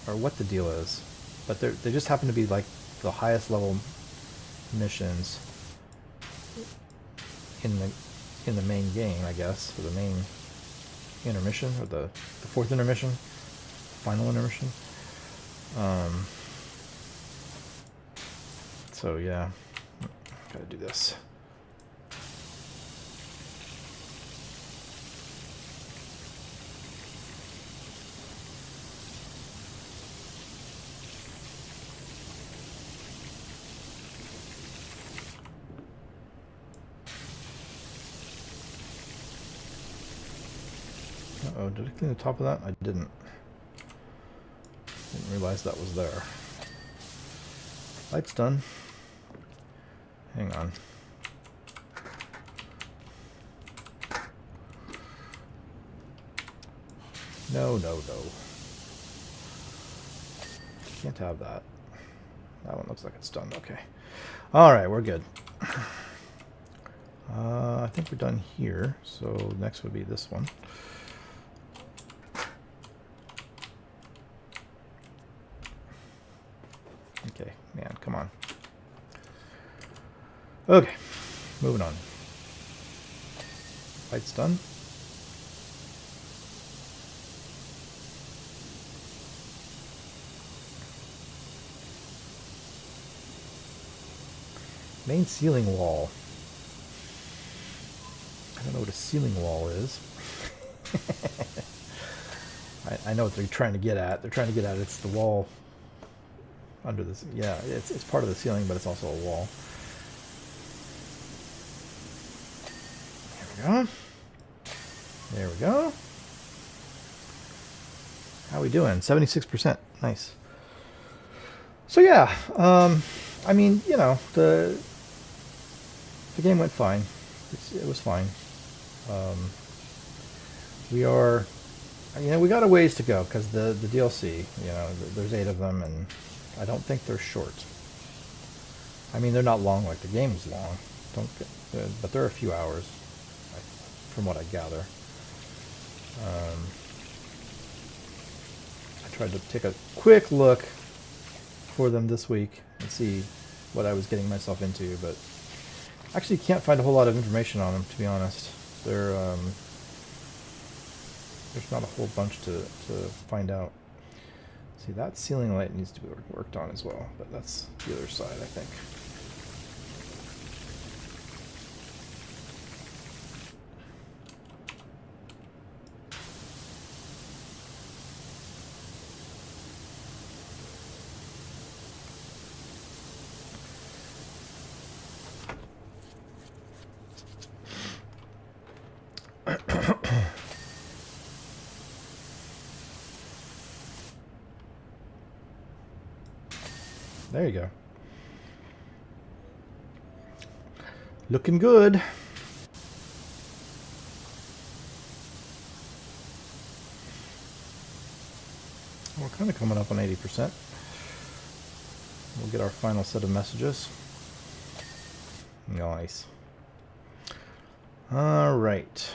or what the deal is. But they just happen to be like the highest level missions in the main game, I guess, for the main intermission, or the 4th intermission, final intermission. So yeah, gotta do this. Uh-oh, did I clean the top of that? I didn't. Didn't realize that was there. Light's done. Hang on. No, no, no. Can't have that. That one looks like it's done. Okay. Alright, we're good. I think we're done here. So next would be this one. Okay, man, come on. Okay, moving on. Light's done. Main ceiling wall. I don't know what a ceiling wall is. I know what they're trying to get at. They're trying to get at it's the wall under this. Yeah, it's part of the ceiling, but it's also a wall. There we go. There we go. How we doing? 76%. Nice. So yeah, I mean, you know, the game went fine. It was fine. We are, you know, we got a ways to go because the DLC, you know, there's 8 of them, and I don't think they're short. I mean, they're not long like the game's long. But they're a few hours, from what I gather. I tried to take a quick look for them this week and see what I was getting myself into, but actually can't find a whole lot of information on them, to be honest. There's not a whole bunch to find out. See, that ceiling light needs to be worked on as well, but that's the other side, I think. There you go. Looking good. We're kind of coming up on 80%. We'll get our final set of messages. Nice. All right.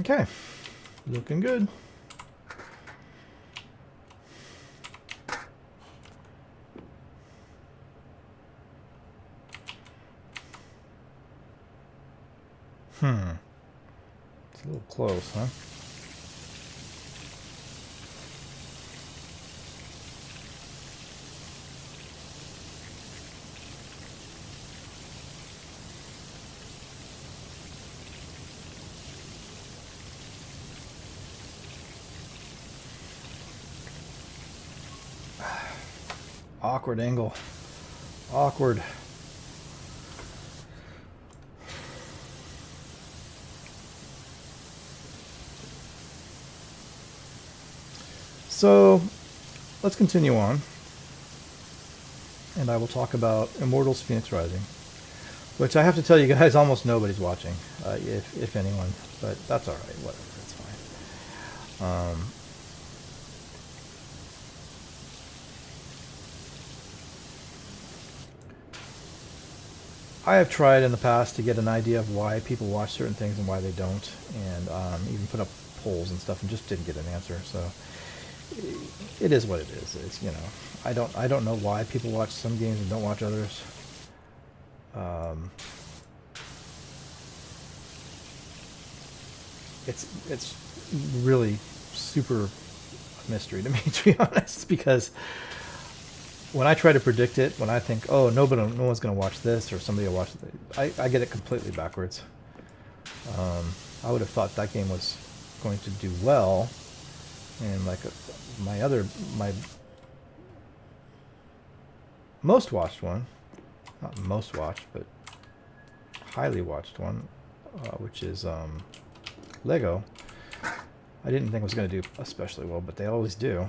Okay, looking good. It's a little close, huh? Awkward angle. Awkward. So, let's continue on. And I will talk about Immortals Phoenix Rising. Which I have to tell you guys, almost nobody's watching. If anyone. But that's alright, whatever, it's fine. I have tried in the past to get an idea of why people watch certain things and why they don't, and even put up polls and stuff, and just didn't get an answer. So it is what it is. It's, you know, I don't know why people watch some games and don't watch others. It's really super mystery to me, to be honest, because when I try to predict it, when I think, oh, no one's going to watch this, or somebody will watch it, I get it completely backwards. I would have thought that game was going to do well, and like my most watched one, not most watched, but highly watched one, which is Lego. I didn't think it was going to do especially well, but they always do.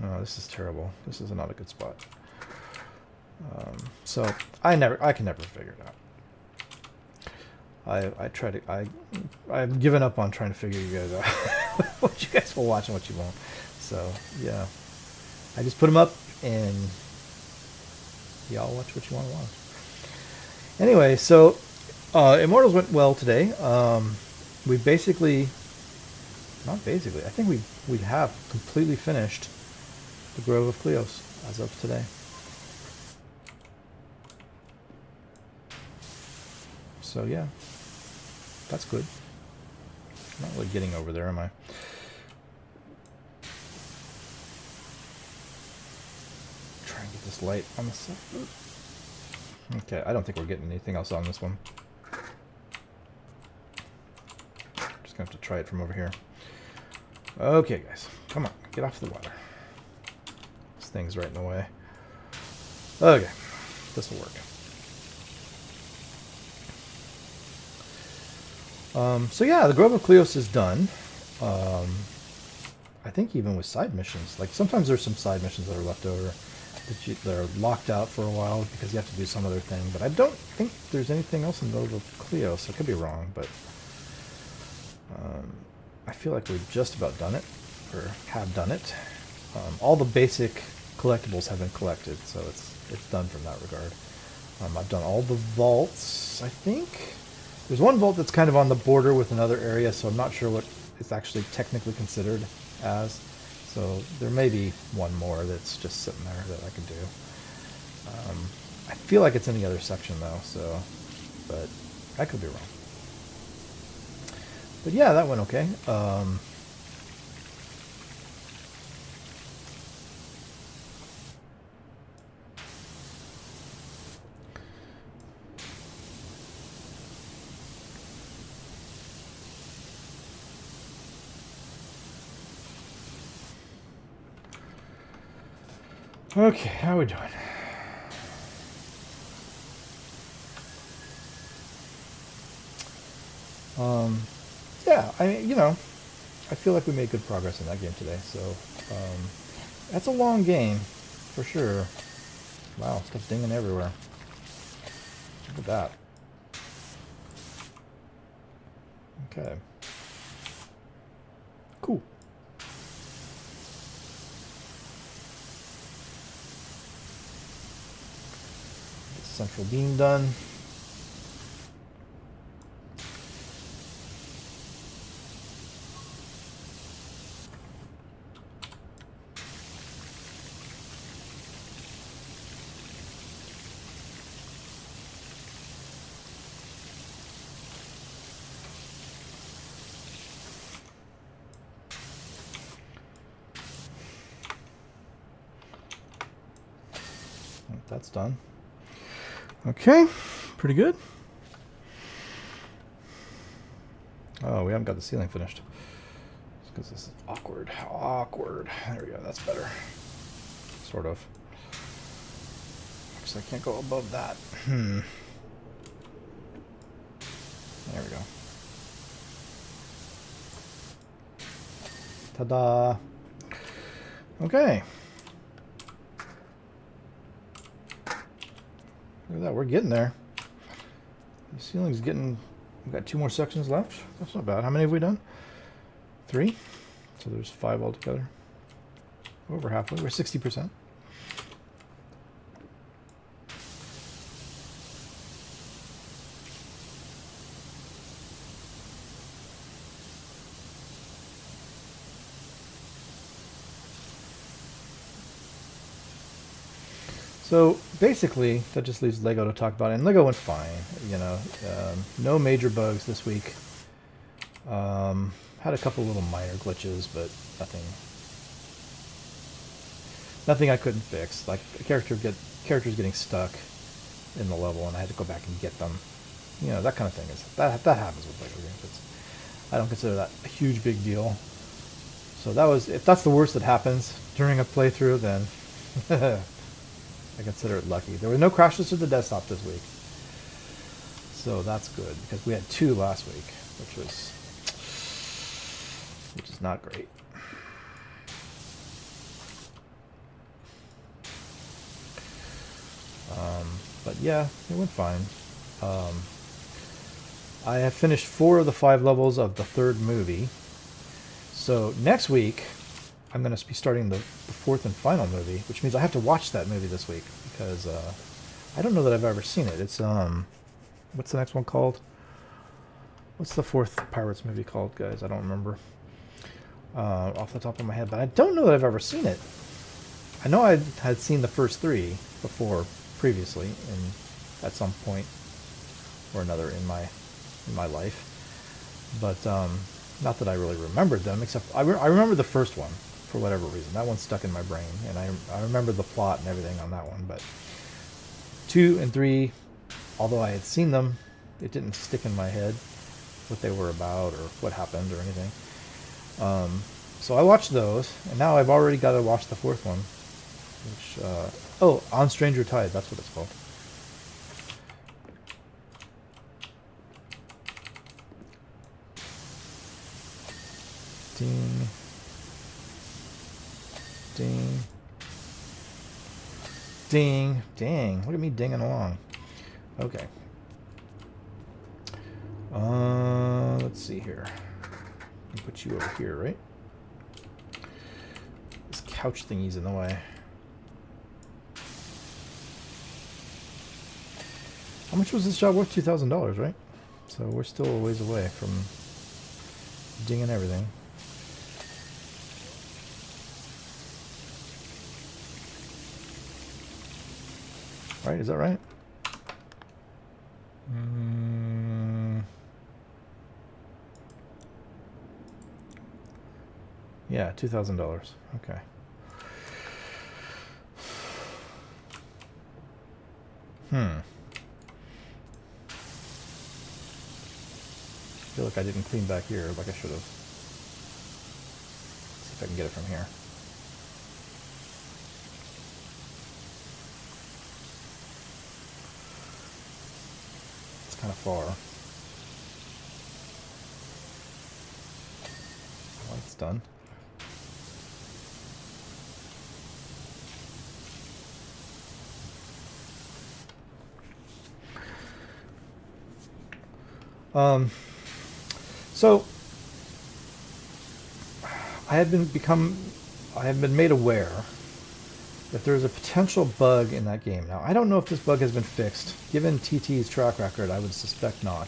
No, this is terrible. This is not a good spot. So I can never figure it out. I've given up on trying to figure you guys out. What you guys will watch and what you won't. So yeah, I just put them up and y'all watch what you want to watch. Anyway, so Immortals went well today. We basically, not basically, I think we have completely finished the Grove of Kleos as of today. So yeah, that's good. I'm not really getting over there, am I? Try and get this light on the side. Okay, I don't think we're getting anything else on this one. Just gonna have to try it from over here. Okay, guys, come on, get off the water. This thing's right in the way. Okay, this will work. So yeah, the Grove of Kleos is done. I think even with side missions, like sometimes there's some side missions that are left over that are locked out for a while because you have to do some other thing. But I don't think there's anything else in Grove of Kleos. I could be wrong, but I feel like we've just about done it, or have done it. All the basic collectibles have been collected, so it's done from that regard. I've done all the vaults, I think. There's one vault that's kind of on the border with another area, so I'm not sure what it's actually technically considered as. So there may be one more that's just sitting there that I could do. I feel like it's in the other section though, so, but I could be wrong. But yeah, that went okay. Okay, how are we doing? Yeah, I feel like we made good progress in that game today. So, that's a long game, for sure. Wow, stuff dinging everywhere. Look at that. Okay. Cool. Central beam done. That's done. Okay, pretty good. Oh, we haven't got the ceiling finished. Because this is awkward. Awkward. There we go, that's better. Sort of. Because I can't go above that. There we go. Ta-da! Okay. Look at that, we're getting there. The ceiling's getting... We've got 2 more sections left. That's not bad. How many have we done? 3? So there's 5 altogether. Over halfway. We're 60%. So basically, that just leaves Lego to talk about, and Lego went fine. You know, no major bugs this week. Had a couple little minor glitches, but nothing I couldn't fix. Like characters getting stuck in the level, and I had to go back and get them. You know, that kind of thing that happens with Lego games. I don't consider that a huge big deal. So if that's the worst that happens during a playthrough, then I consider it lucky. There were no crashes to the desktop this week. So that's good, because we had 2 last week, which is not great. But yeah, it went fine. I have finished 4 of the 5 levels of the 3rd movie. So next week, I'm going to be starting the 4th and final movie, which means I have to watch that movie this week, because I don't know that I've ever seen it. It's what's the next one called? What's the 4th Pirates movie called, guys? I don't remember off the top of my head, but I don't know that I've ever seen it. I know I had seen the first 3 before previously, at some point or another in my life, but not that I really remembered them, except I remember the first one for whatever reason. That one stuck in my brain, and I remember the plot and everything on that one. But 2 and 3, although I had seen them, it didn't stick in my head what they were about or what happened or anything. So I watched those, and now I've already got to watch the 4th one, which On Stranger Tide, that's what it's called. Ding. Ding. Ding. Dang. Look at me dinging along. Okay. Let's see here. I'll put you over here, right? This couch thingy's in the way. How much was this job worth? $2,000, right? So we're still a ways away from dinging everything. Right? Is that right? Yeah, $2,000. Okay. I feel like I didn't clean back here like I should have. See if I can get it from here. kind of far. Well, it's done. So I have been made aware that there's a potential bug in that game. Now, I don't know if this bug has been fixed. Given TT's track record, I would suspect not.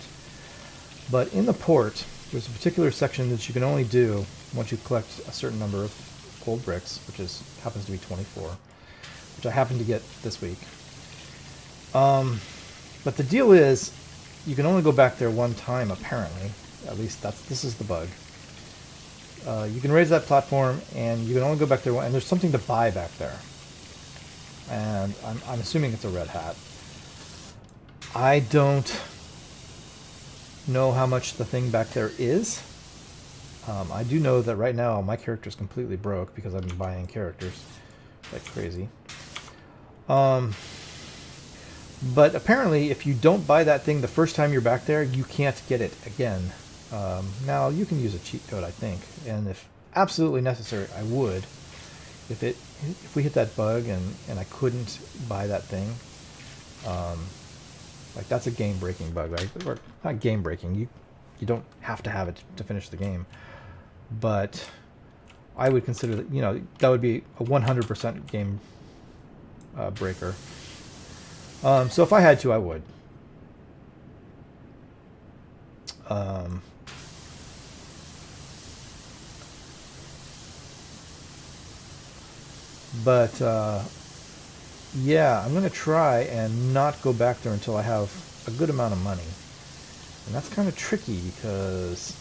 But in the port, there's a particular section that you can only do once you collect a certain number of gold bricks, which happens to be 24, which I happened to get this week. But the deal is, you can only go back there one time, apparently. At least this is the bug. You can raise that platform, and you can only go back there one, and there's something to buy back there. And I'm assuming it's a red hat. I don't know how much the thing back there is. I do know that right now my character's completely broke because I've been buying characters like crazy. But apparently, if you don't buy that thing the first time you're back there, you can't get it again. Now, you can use a cheat code, I think, and if absolutely necessary, I would. If we hit that bug and I couldn't buy that thing, like that's a game-breaking bug, right? Or not game-breaking. You don't have to have it to finish the game, but I would consider that that would be a 100% game breaker. So if I had to, I would. But yeah, I'm going to try and not go back there until I have a good amount of money. And that's kind of tricky because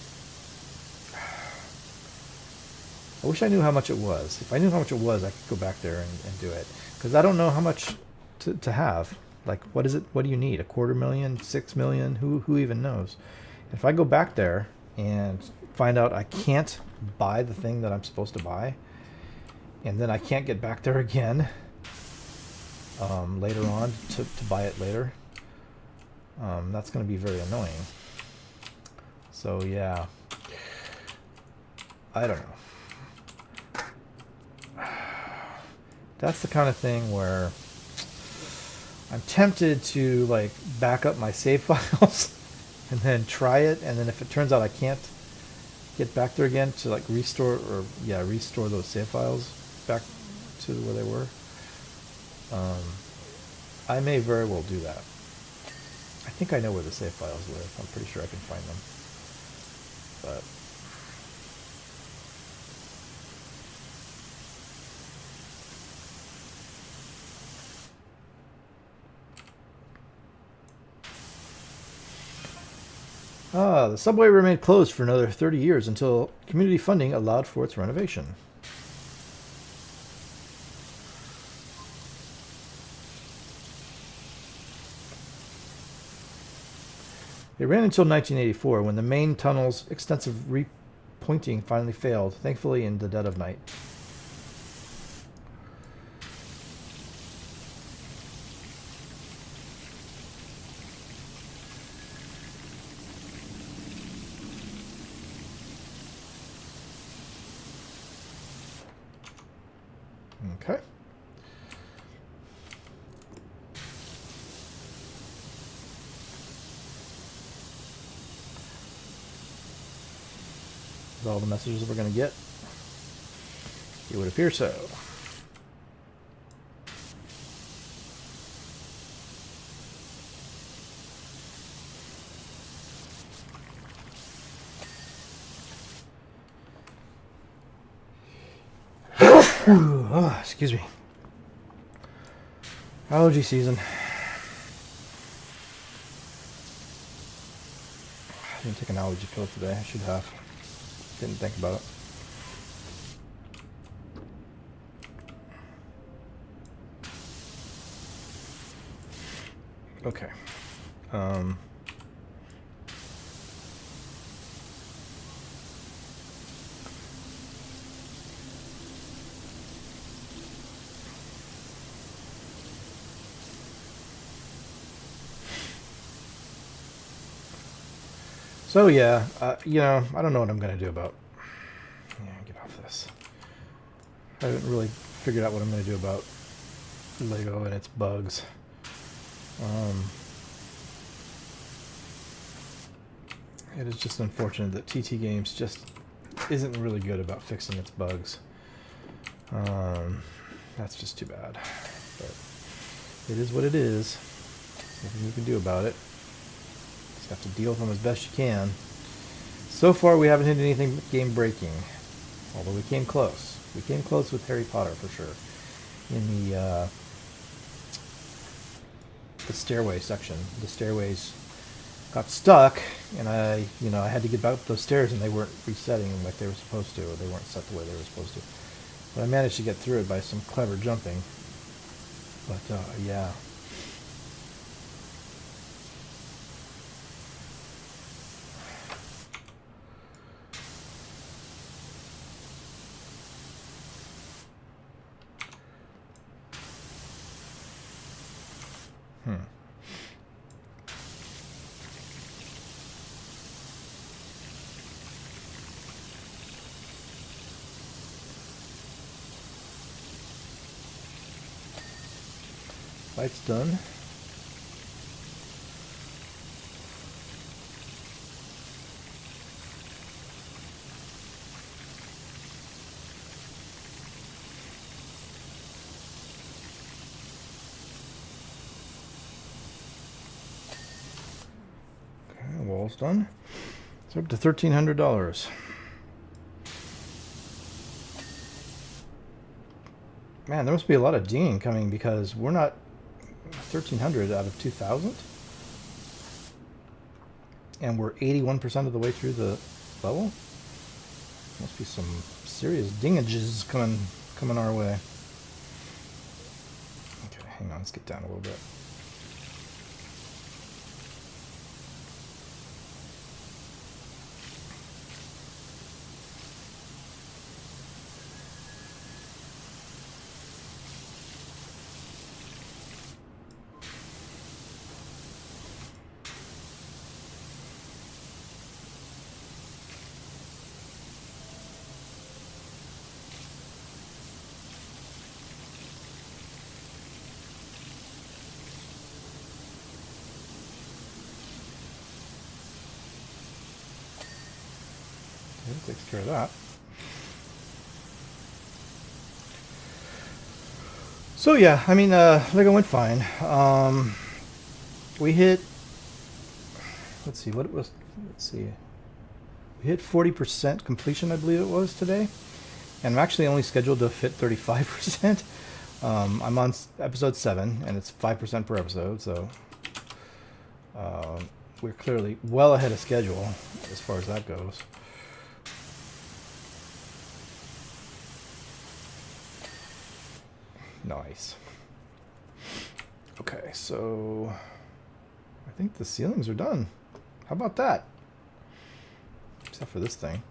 I wish I knew how much it was. If I knew how much it was, I could go back there and do it. Because I don't know how much to have. Like, what is it? What do you need? $250,000? 6 million? Who even knows? If I go back there and find out I can't buy the thing that I'm supposed to buy, and then I can't get back there again later on to buy it later, that's going to be very annoying. So yeah, I don't know. That's the kind of thing where I'm tempted to like back up my save files and then try it, and then if it turns out I can't get back there again, to like restore those save files back to where they were. I may very well do that. I think I know where the save files live. I'm pretty sure I can find them. But the subway remained closed for another 30 years until community funding allowed for its renovation. It ran until 1984, when the main tunnel's extensive repointing finally failed, thankfully in the dead of night. Okay. Is all the messages we're going to get? It would appear so. Oh, excuse me. Allergy season. I didn't take an allergy pill today. I should have. Didn't think about it. Okay. So yeah, you know, I don't know what I'm gonna do about. Yeah, get off this. I haven't really figured out what I'm gonna do about Lego and its bugs. It is just unfortunate that TT Games just isn't really good about fixing its bugs. That's just too bad. But it is what it is. Nothing you can do about it. Just have to deal with them as best you can. So far, we haven't hit anything game breaking, although we came close. We came close with Harry Potter for sure. In the stairway section, the stairways got stuck, and I had to get back up those stairs, and they weren't resetting like they were supposed to, or they weren't set the way they were supposed to. But I managed to get through it by some clever jumping. But yeah. Light's done. Okay, wall's done. It's up to $1,300. Man, there must be a lot of dinging coming because we're not 1,300 out of 2,000, and we're 81% of the way through the level. Must be some serious dingages coming our way. Okay, hang on, let's get down a little bit. Okay, takes care of that. So yeah, I mean, Lego went fine. We hit. Let's see what it was. Let's see. We hit 40% completion, I believe it was today, and I'm actually only scheduled to hit 35%. I'm on episode 7, and it's 5% per episode, so we're clearly well ahead of schedule as far as that goes. Nice. Okay, so I think the ceilings are done. How about that? Except for this thing.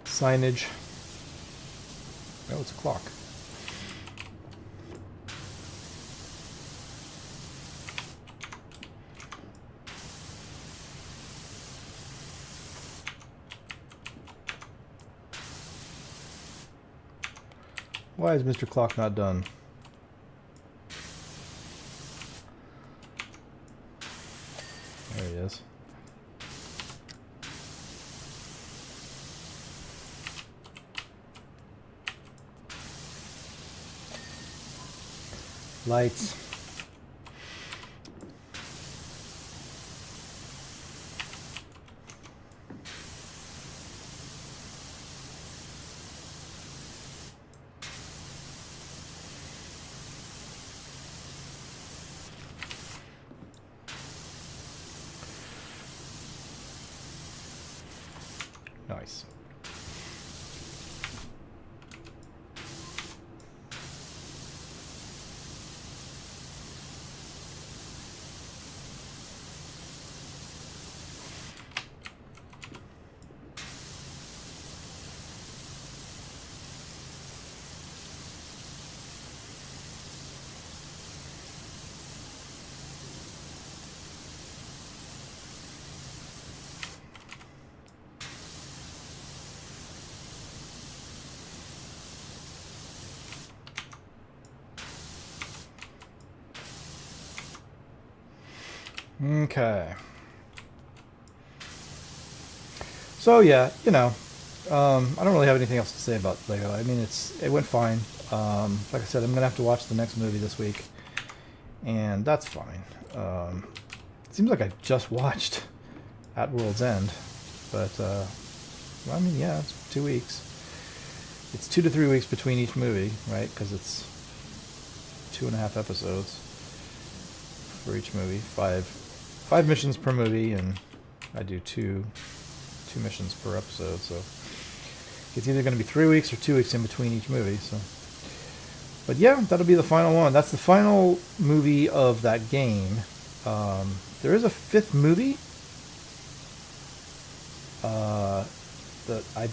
Signage. Oh, it's a clock. Why is Mr. Clock not done? There he is. Lights. Nice. Okay. So yeah, you know, I don't really have anything else to say about Lego. I mean, it went fine. Like I said, I'm gonna have to watch the next movie this week, and that's fine. It seems like I just watched At World's End, but well, I mean, yeah, it's 2 weeks. It's 2 to 3 weeks between each movie, right? Because it's 2.5 episodes for each movie. Five missions per movie, and I do two missions per episode. So it's either going to be 3 weeks or 2 weeks in between each movie. So, but yeah, that'll be the final one. That's the final movie of that game. There is a 5th movie that I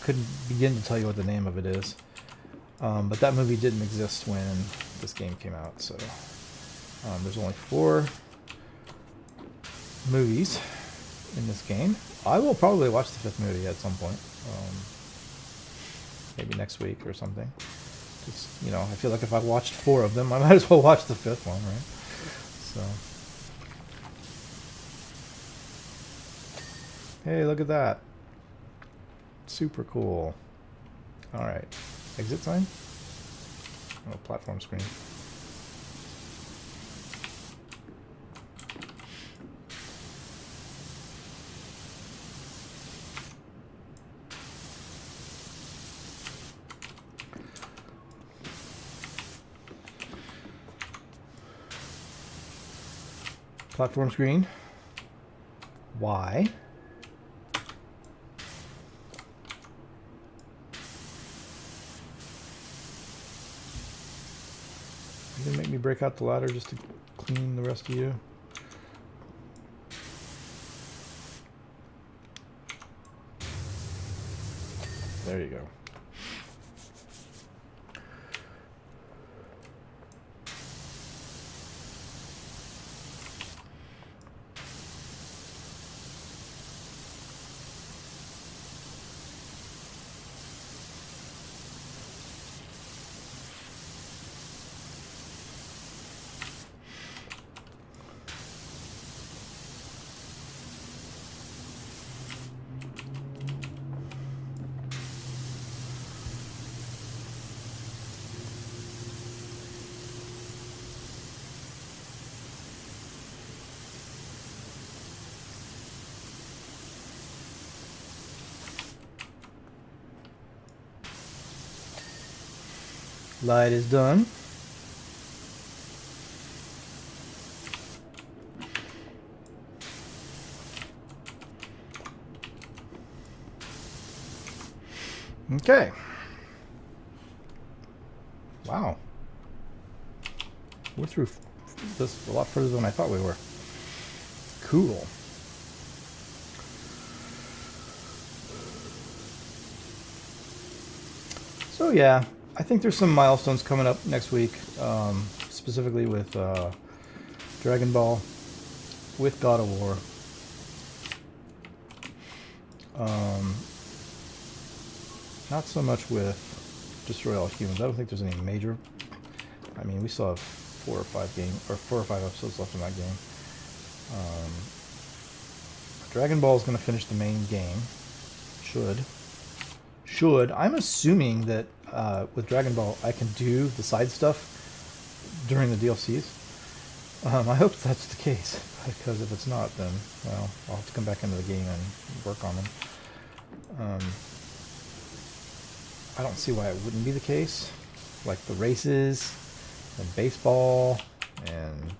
couldn't begin to tell you what the name of it is. But that movie didn't exist when this game came out. So there's only 4 movies in this game. I will probably watch the 5th movie at some point. Maybe next week or something. Just, you know, I feel like if I watched 4 of them, I might as well watch the 5th one, right? So, hey, look at that. Super cool. Alright. Exit sign? Oh, platform screen. Platform screen. Y. You gonna make me break out the ladder just to clean the rest of you? There you go. Light is done. Okay. Wow. We're through this a lot further than I thought we were. Cool. So yeah, I think there's some milestones coming up next week, specifically with Dragon Ball, with God of War. Not so much with Destroy All Humans. I don't think there's any major. I mean, we still have 4 or 5 episodes left in that game. Dragon Ball is going to finish the main game. Should. I'm assuming that with Dragon Ball, I can do the side stuff during the DLCs. I hope that's the case, because if it's not, then, well, I'll have to come back into the game and work on them. I don't see why it wouldn't be the case. Like the races, and baseball, and,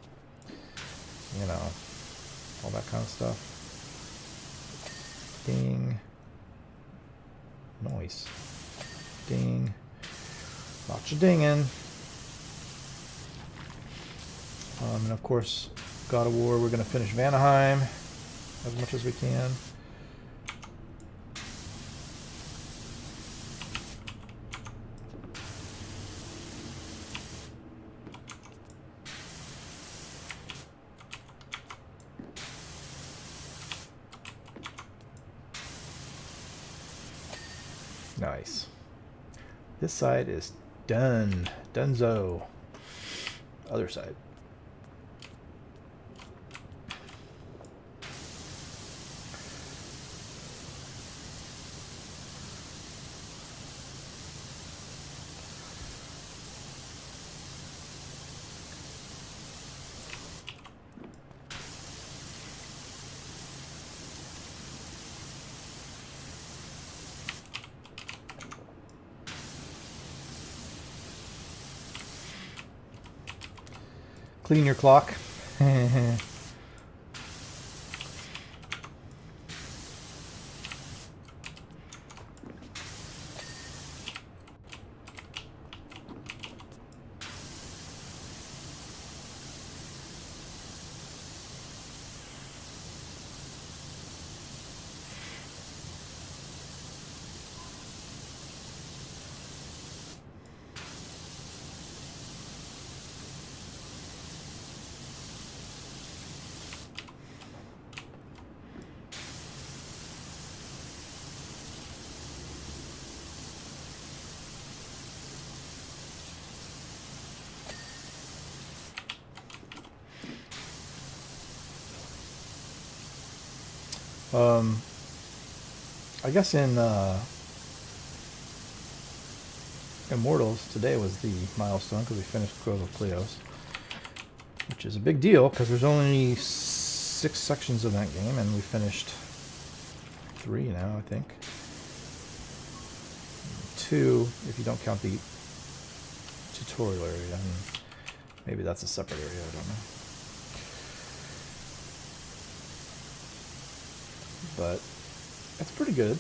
you know, all that kind of stuff. Ding. Noise. Ding. Lots of dinging. And of course, God of War, we're going to finish Vanaheim as much as we can. Nice. This side is done. Dunzo. Other side. clean your clock. I guess in Immortals today was the milestone because we finished Grove of Cleos, which is a big deal because there's only 6 sections of that game, and we finished 3 now, I think. 2 if you don't count the tutorial area, and maybe that's a separate area, I don't know. But that's pretty good.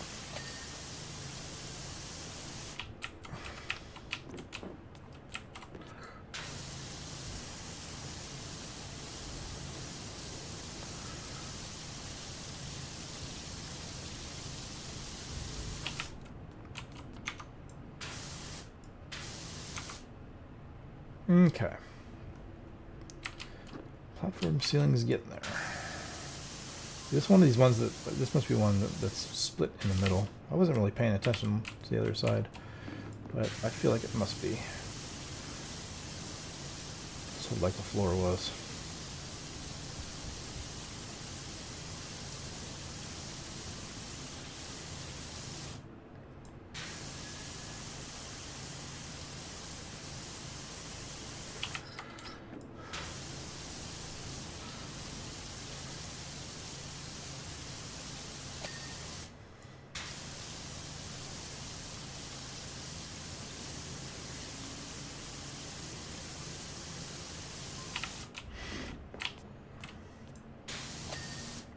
Okay. Platform ceiling is getting there. This one of these ones this must be one that's split in the middle. I wasn't really paying attention to the other side, but I feel like it must be. So like the floor was.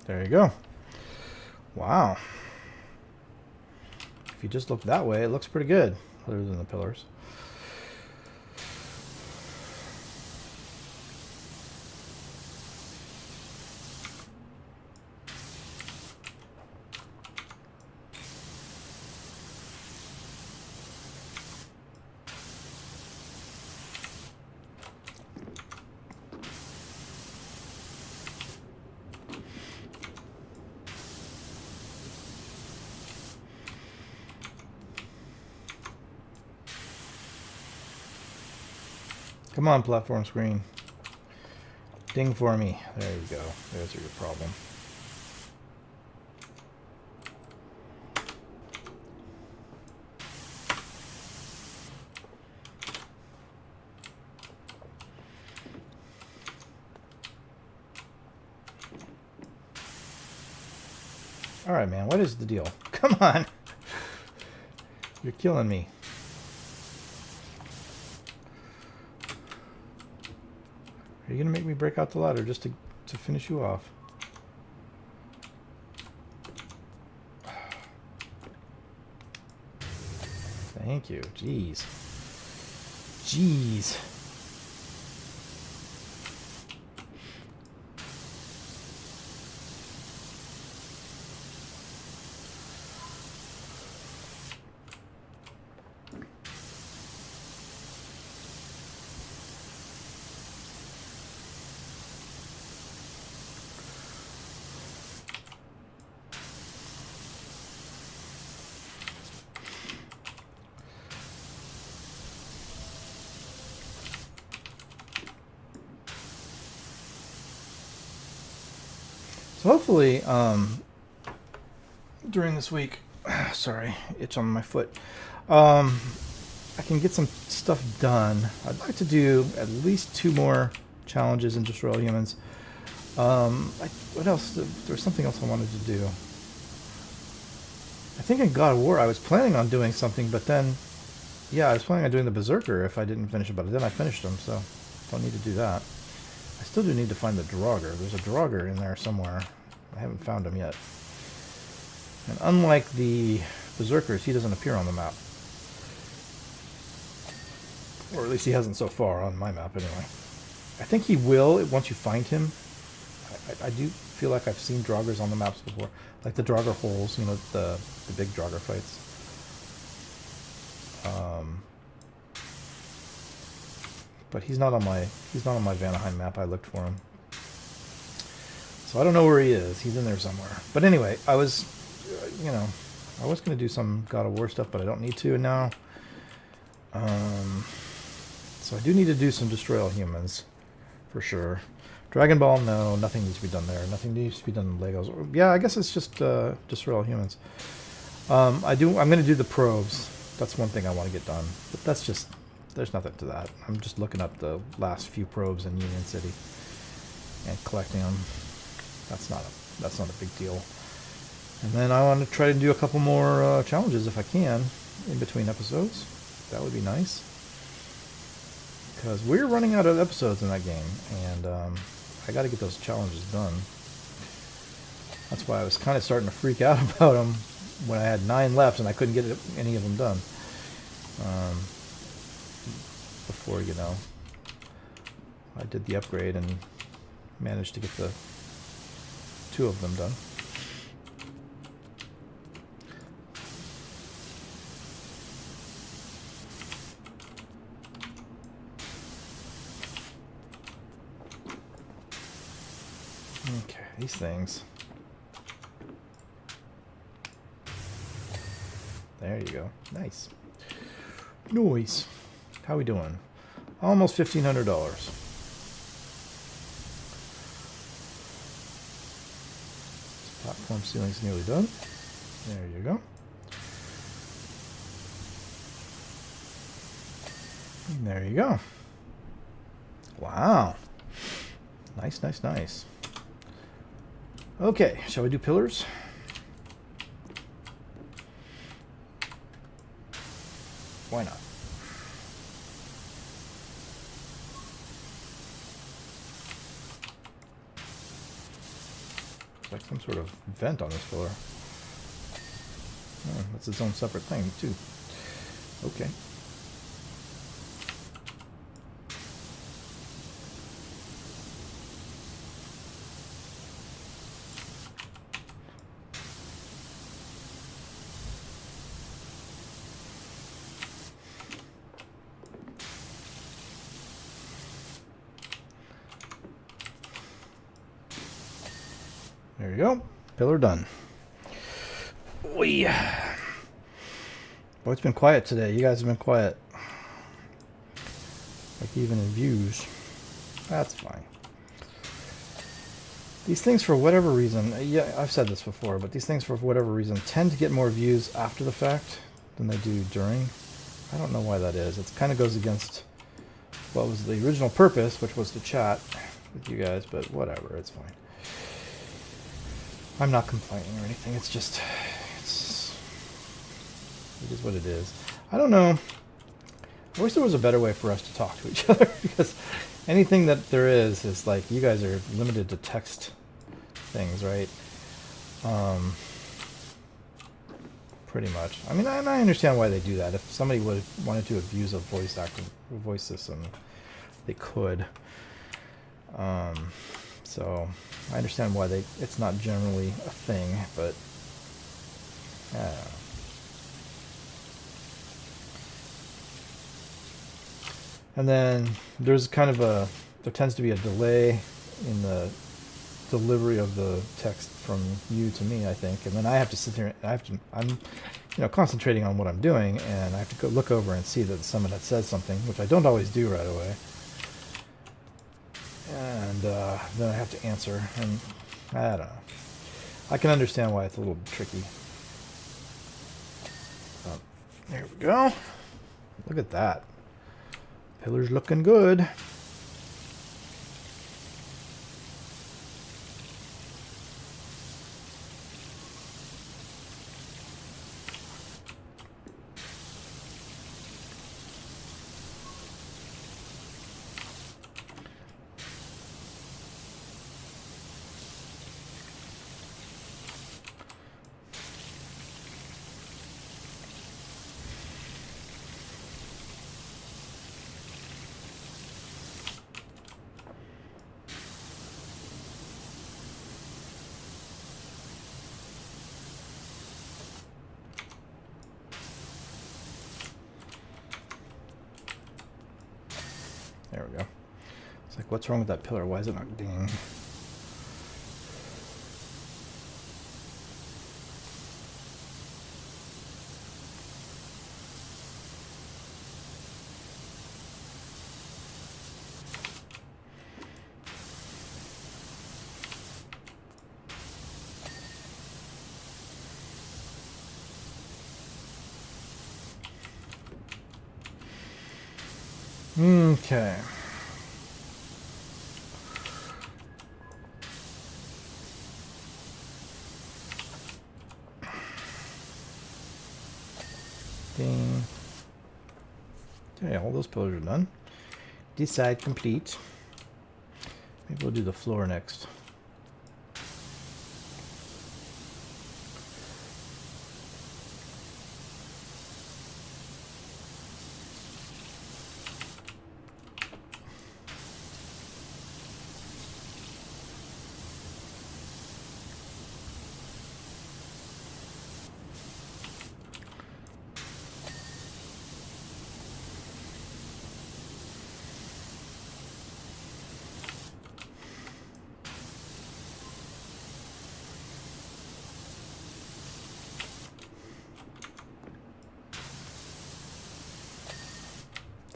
There you go. Wow. If you just look that way, it looks pretty good, other than the pillars. Come on, platform screen. Ding for me. There you go. There's your problem. All right, man. What is the deal? Come on. You're killing me. Are you going to make me break out the ladder just to finish you off? Thank you. Jeez. Jeez. So hopefully, during this week, sorry, itch on my foot, I can get some stuff done. I'd like to do at least 2 more challenges in Destroy All Humans. What else? There's something else I wanted to do. I think in God of War I was planning on doing something, but then, yeah, I was planning on doing the Berserker if I didn't finish it, but then I finished them, so don't need to do that. I still do need to find the Draugr. There's a Draugr in there somewhere. I haven't found him yet. And unlike the Berserkers, he doesn't appear on the map. Or at least he hasn't so far on my map anyway. I think he will once you find him. I do feel like I've seen Draugrs on the maps before. Like the Draugr holes, you know, the big Draugr fights. But he's not on my Vanaheim map. I looked for him. So I don't know where he is. He's in there somewhere. But anyway, I was going to do some God of War stuff, but I don't need to now. So I do need to do some Destroy All Humans, for sure. Dragon Ball, no, nothing needs to be done there. Nothing needs to be done in Legos. Yeah, I guess it's just Destroy All Humans. I'm going to do the probes. That's one thing I want to get done. But that's just, there's nothing to that. I'm just looking up the last few probes in Union City and collecting them. That's not a big deal. And then I want to try to do a couple more challenges if I can in between episodes. That would be nice. Because we're running out of episodes in that game, and I got to get those challenges done. That's why I was kind of starting to freak out about them when I had 9 left and I couldn't get any of them done. Before, I did the upgrade and managed to get the 2 of them done. Okay, these things. There you go. Nice. Nice. How we doing? Almost $1,500. Platform ceiling's nearly done. There you go. And there you go. Wow. Nice, nice, nice. Okay, shall we do pillars? Why not? It's like some sort of vent on this pillar. Oh, that's its own separate thing, too. Okay. There you go. Pillar done. Boy, it's been quiet today. You guys have been quiet. Like even in views. That's fine. These things, for whatever reason, yeah, I've said this before, but these things, for whatever reason, tend to get more views after the fact than they do during. I don't know why that is. It kind of goes against what was the original purpose, which was to chat with you guys, but whatever, it's fine. I'm not complaining or anything. It's just, it is what it is. I don't know. I wish there was a better way for us to talk to each other, because anything that there is like, you guys are limited to text things, right? Pretty much. I mean, I understand why they do that. If somebody wanted to abuse a voice system, they could. So I understand why it's not generally a thing, but I don't know. And then there tends to be a delay in the delivery of the text from you to me, I think. And then I have to sit here and I'm concentrating on what I'm doing, and I have to go look over and see that someone had said something, which I don't always do right away. And then I have to answer, and I don't know. I can understand why it's a little tricky. There we go. Look at that. Pillar's looking good. There we go. It's like, what's wrong with that pillar? Why is it not dinging? Okay. Ding. Okay, all those pillars are done. Decide complete. Maybe we'll do the floor next.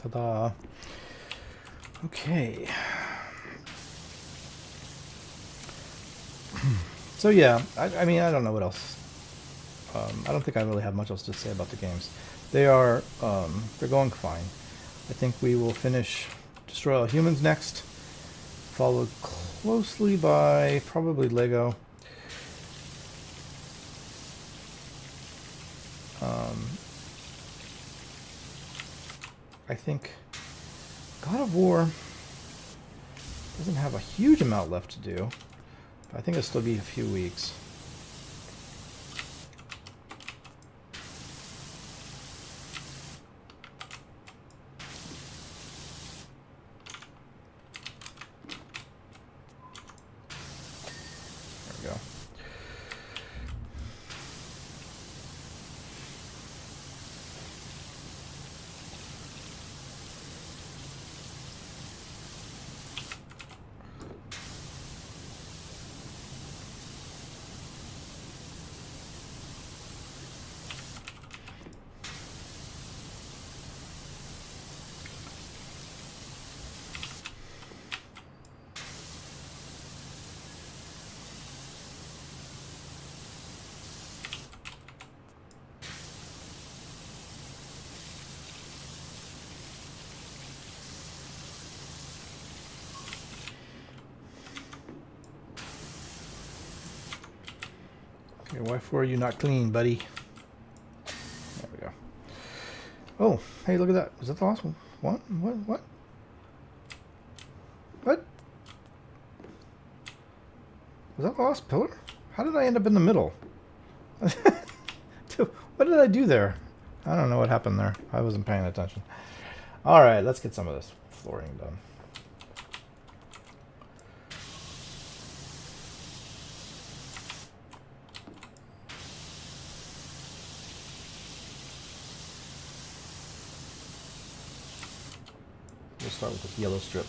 Ta-da. Okay. So yeah, I mean, I don't know what else. I don't think I really have much else to say about the games. They are, they're going fine. I think we will finish Destroy All Humans next, followed closely by probably Lego. I think God of War doesn't have a huge amount left to do. But I think it'll still be a few weeks. There we go. Okay, why for you not clean, buddy? There we go. Oh, hey, look at that. Was that the last one? What? What? What? Was that the last pillar? How did I end up in the middle? What did I do there? I don't know what happened there. I wasn't paying attention. Alright, let's get some of this flooring done. We'll start with this yellow strip.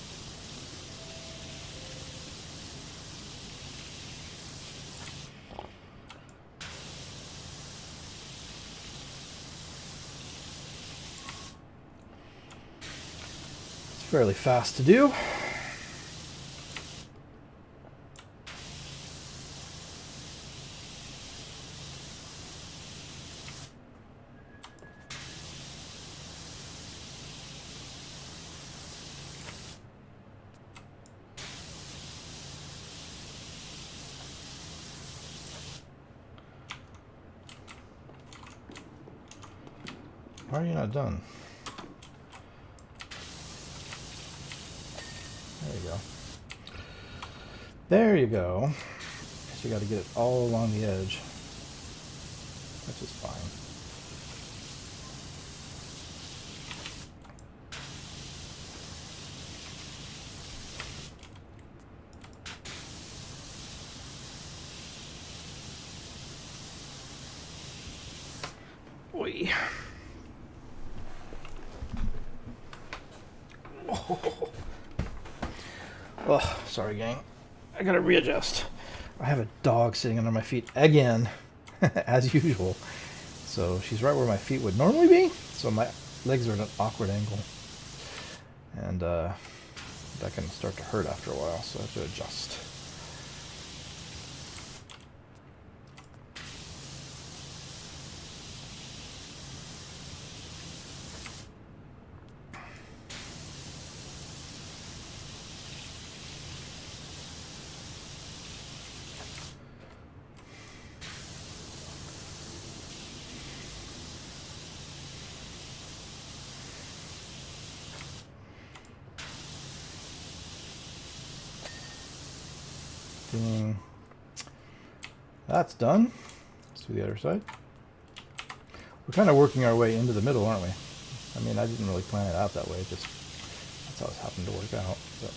It's fairly fast to do. Why are you not done? There you go. There you go. Guess you got to get it all along the edge, which is fine. Oi. Oh. Oh, sorry, gang. I gotta readjust. I have a dog sitting under my feet again, as usual. So she's right where my feet would normally be. So my legs are at an awkward angle. And that can start to hurt after a while, so I have to adjust. Ding. That's done. Let's do the other side. We're kind of working our way into the middle, aren't we? I mean, I didn't really plan it out that way. Just that's how it happened to work out. But.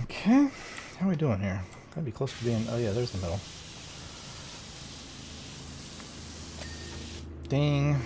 Okay, how are we doing here? Gotta be close to being. Oh yeah, there's the middle. Ding.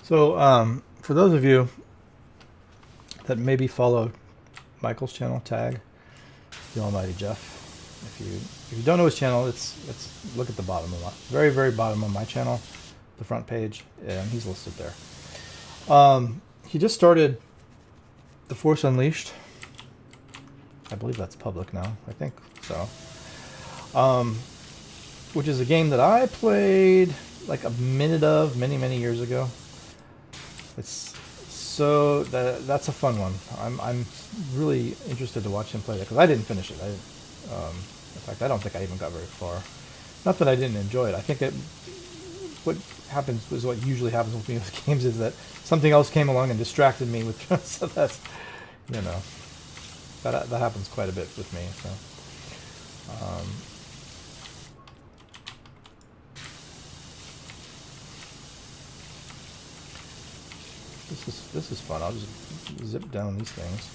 So, for those of you that maybe follow Michael's channel, Tag, the Almighty Jeff, if you don't know his channel, it's look at the bottom of my very bottom of my channel, the front page, and he's listed there. He just started The Force Unleashed. I believe that's public now. I think so. Which is a game that I played like a minute of many years ago. It's so that's a fun one. I'm really interested to watch him play that because I didn't finish it. In fact, I don't think I even got very far. Not that I didn't enjoy it. I think what happens is what usually happens with me with games is that something else came along and distracted me with. So that's that happens quite a bit with me. So. This is fun. I'll just zip down these things.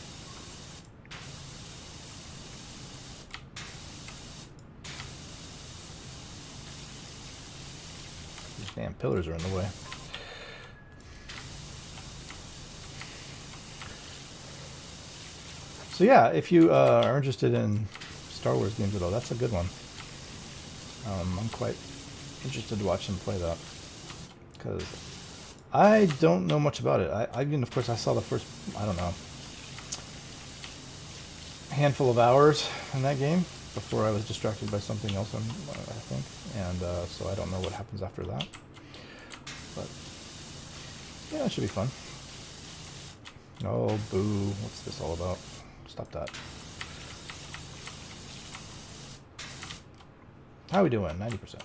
These damn pillars are in the way. So yeah, if you are interested in Star Wars games at all, that's a good one. I'm quite interested to watch him play that because I don't know much about it. I mean, of course, I saw the first, I don't know, handful of hours in that game before I was distracted by something else, I think. And so I don't know what happens after that. But, yeah, it should be fun. Oh, boo. What's this all about? Stop that. How are we doing? 90%.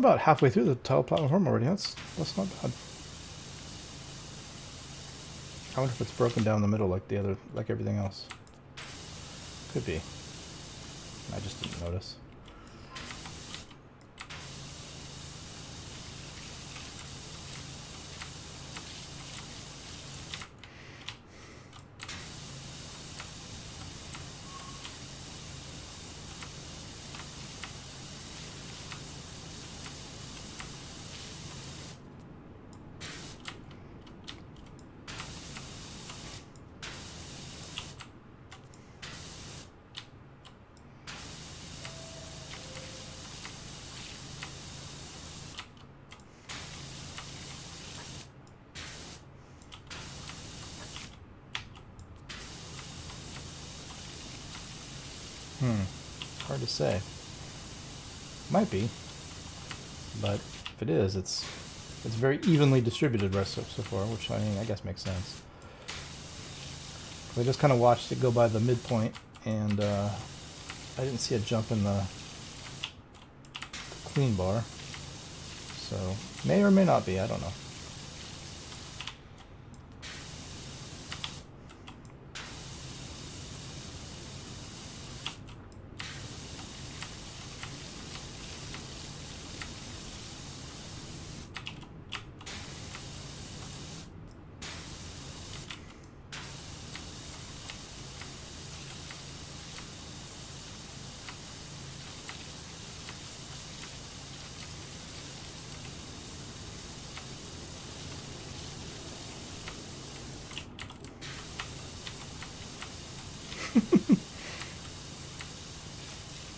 about halfway through the tile platform already. That's not bad. I wonder if it's broken down the middle like everything else. Could be. I just didn't notice. Hard to say. Might be, but if it is, it's very evenly distributed so far, which I mean I guess makes sense. I just kind of watched it go by the midpoint, and I didn't see a jump in the clean bar, so may or may not be. I don't know.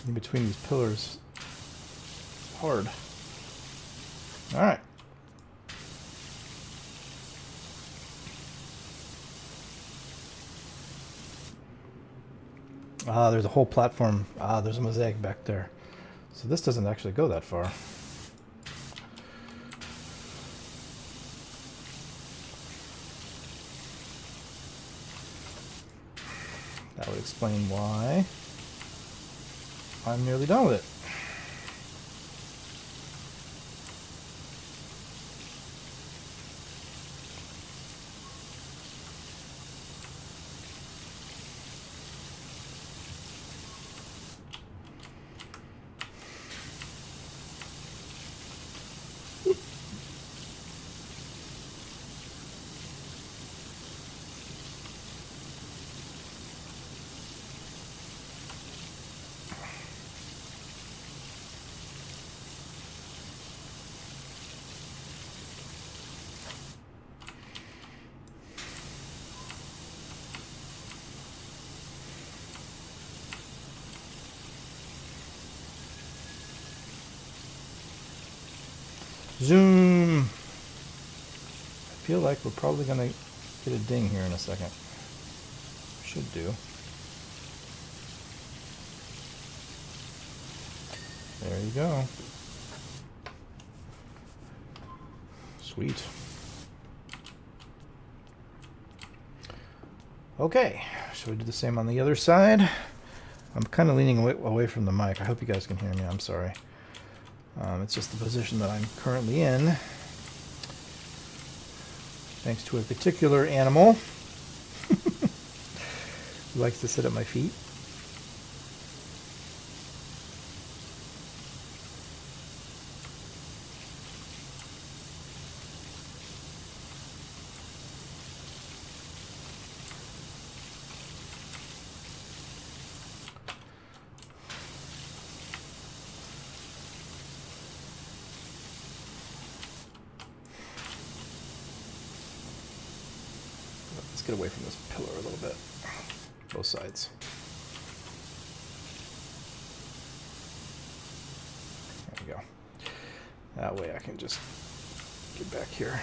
In between these pillars, it's hard. All right. There's a whole platform. There's a mosaic back there. So this doesn't actually go that far. That would explain why I'm nearly done with it. Zoom. I feel like we're probably going to get a ding here in a second. Should do. There you go. Sweet. Okay, should we do the same on the other side? I'm kind of leaning away from the mic. I hope you guys can hear me. I'm sorry. It's just the position that I'm currently in, thanks to a particular animal who likes to sit at my feet. Get away from this pillar a little bit. Both sides. There we go. That way I can just get back here.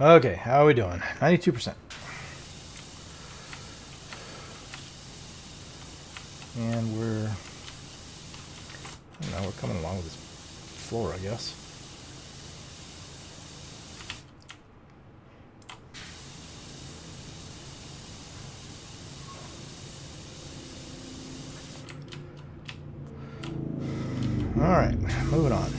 Okay, how are we doing? 92%. And we're coming along with this floor, I guess. All right, moving on.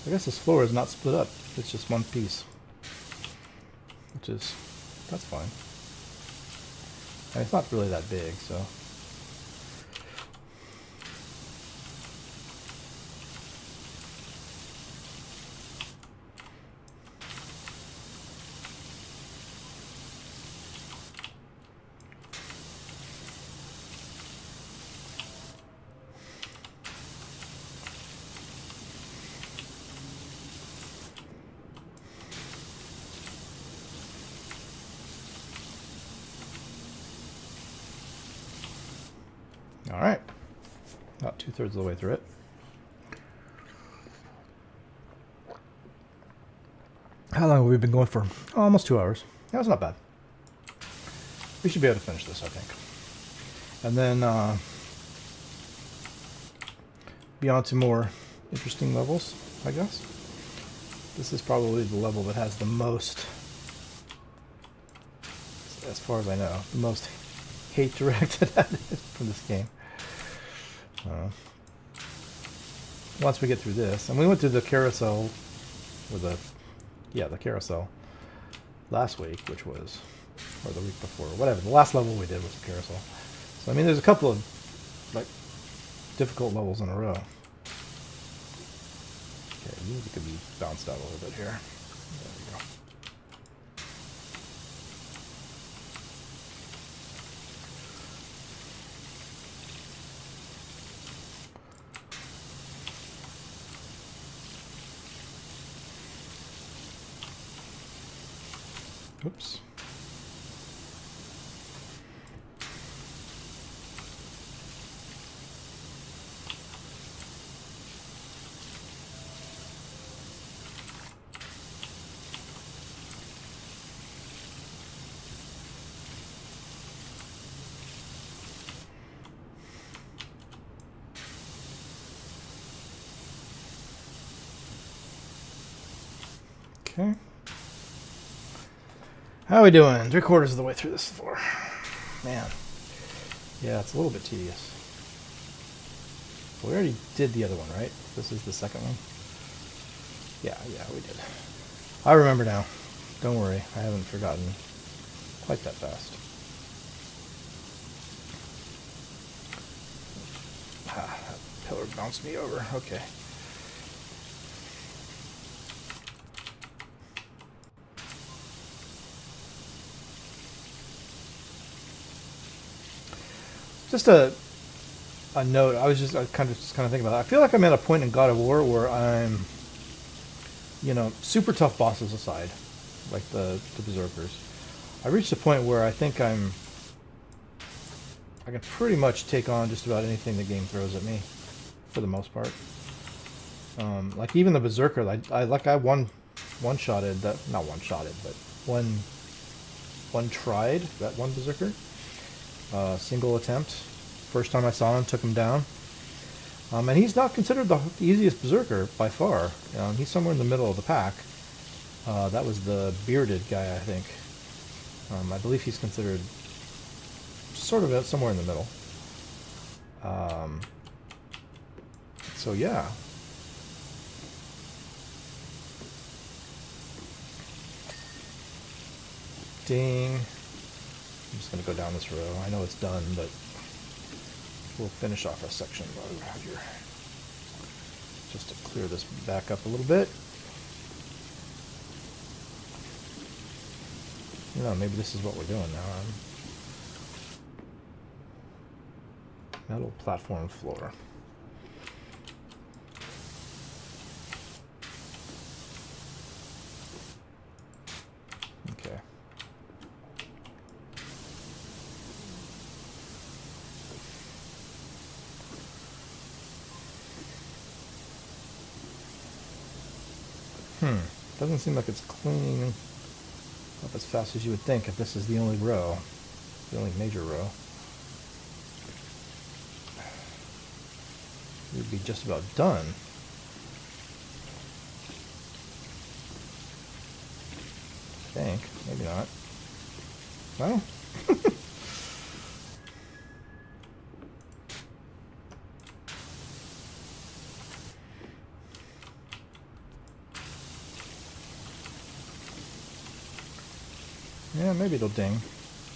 I guess this floor is not split up. It's just one piece, which is, that's fine. And it's not really that big, so. All right, about 2/3 of the way through it. How long have we been going for? Oh, almost 2 hours. Yeah, that's not bad. We should be able to finish this, I think. And then be on to more interesting levels, I guess. This is probably the level that has the most, as far as I know, the most hate directed at it from this game. Once we get through this, and we went through the carousel, or the carousel last week, which was, or the week before, whatever. The last level we did was the carousel. So I mean, there's a couple of like difficult levels in a row. Okay, music could be bounced out a little bit here. There we go. Oops. Okay. How are we doing? 3/4 of the way through this floor. Man. Yeah, it's a little bit tedious. We already did the other one, right? This is the second one? Yeah, we did. I remember now. Don't worry, I haven't forgotten quite that fast. Ah, that pillar bounced me over. Okay. Just a note. I was just kind of thinking about it. I feel like I'm at a point in God of War where I'm, super tough bosses aside, like the berserkers. I reached a point where I think I can pretty much take on just about anything the game throws at me, for the most part. Like even the berserker, I one-shotted that, not one-shotted, but one tried that one berserker. Single attempt. First time I saw him, took him down. And he's not considered the easiest berserker by far. He's somewhere in the middle of the pack. That was the bearded guy, I think. I believe he's considered sort of somewhere in the middle. So yeah. Ding. I'm just going to go down this row. I know it's done, but we'll finish off a section here. Just to clear this back up a little bit. Maybe this is what we're doing now. Metal platform floor. Okay. Doesn't seem like it's cleaning up as fast as you would think if this is the only row, the only major row. It would be just about done. I think. Maybe not. Well. Yeah, maybe it'll ding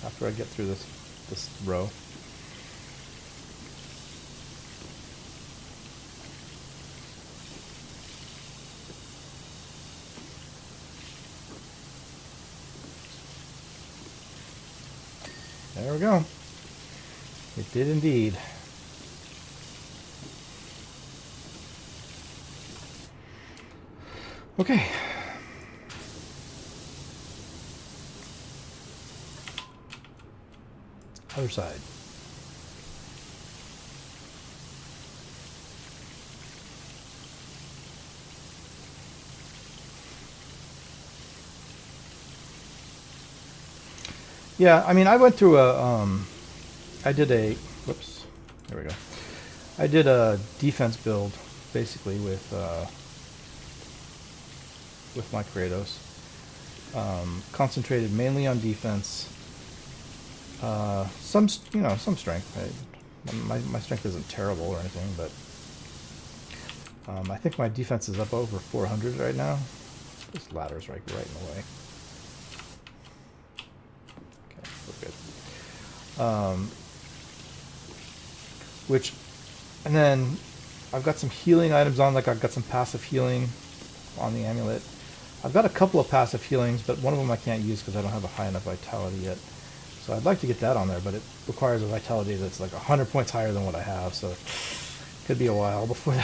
after I get through this row. There we go. It did indeed. Okay. Other side. Yeah, I mean, I went through I did a, whoops, there we go. I did a defense build, basically, with my Kratos. Concentrated mainly on defense. Some strength. My strength isn't terrible or anything, but I think my defense is up over 400 right now. This ladder's right in the way. Okay, we're good. And then I've got some healing items on, like I've got some passive healing on the amulet. I've got a couple of passive healings, but one of them I can't use because I don't have a high enough vitality yet. So I'd like to get that on there, but it requires a vitality that's like 100 points higher than what I have, so it could be a while before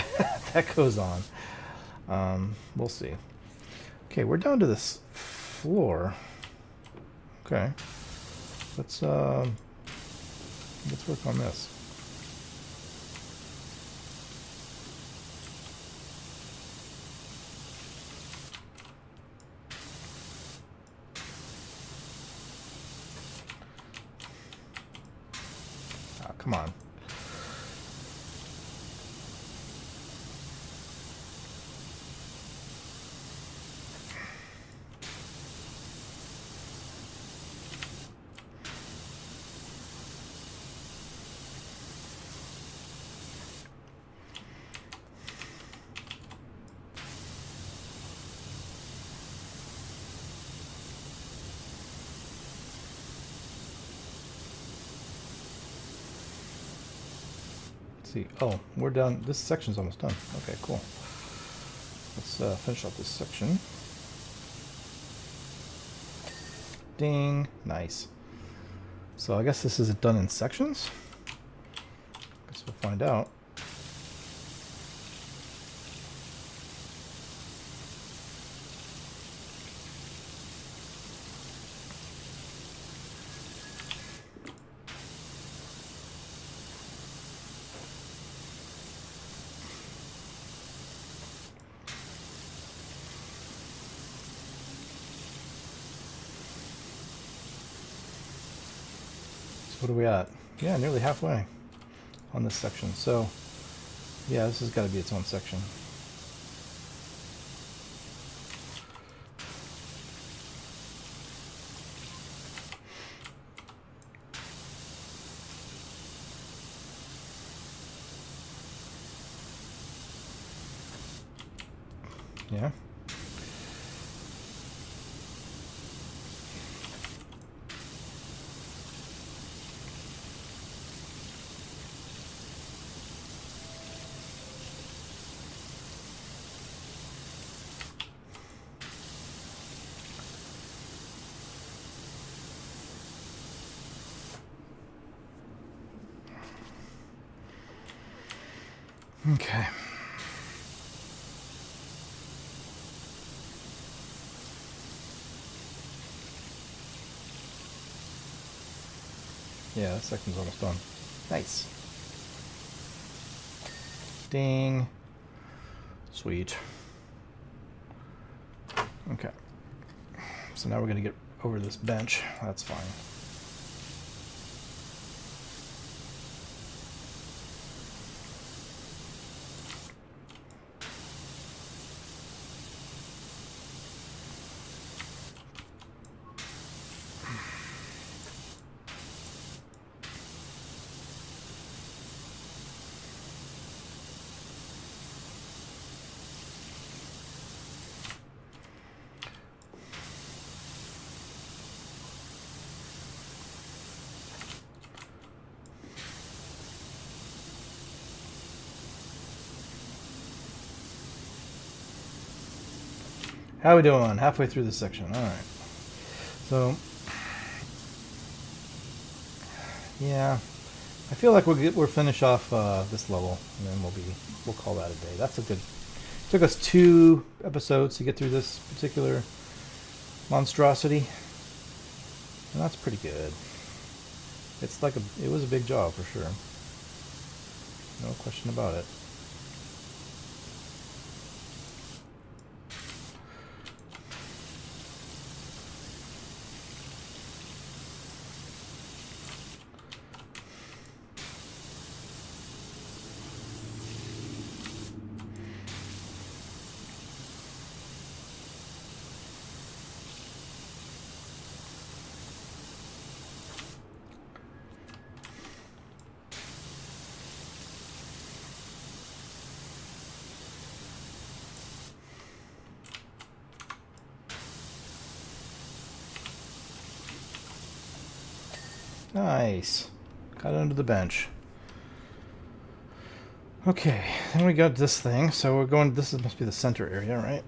that goes on. We'll see. Okay, we're down to this floor. Okay. Let's work on this. Come on. See. Oh, we're done. This section's almost done. Okay, cool. Let's finish up this section. Ding. Nice. So I guess this isn't done in sections. Guess we'll find out. What are we at? Yeah, nearly halfway on this section. So, yeah, this has got to be its own section. Yeah. Okay. Yeah, that section's almost done. Nice. Ding. Sweet. Okay. So now we're going to get over this bench. That's fine. How are we doing? Halfway through this section. All right. So, yeah, I feel like we'll finish off this level, and then we'll call that a day. That's a good. Took us 2 episodes to get through this particular monstrosity, and that's pretty good. It was a big job for sure. No question about it. Nice. Got it under the bench. Okay, then we got this thing. So we're going. Must be the center area, right?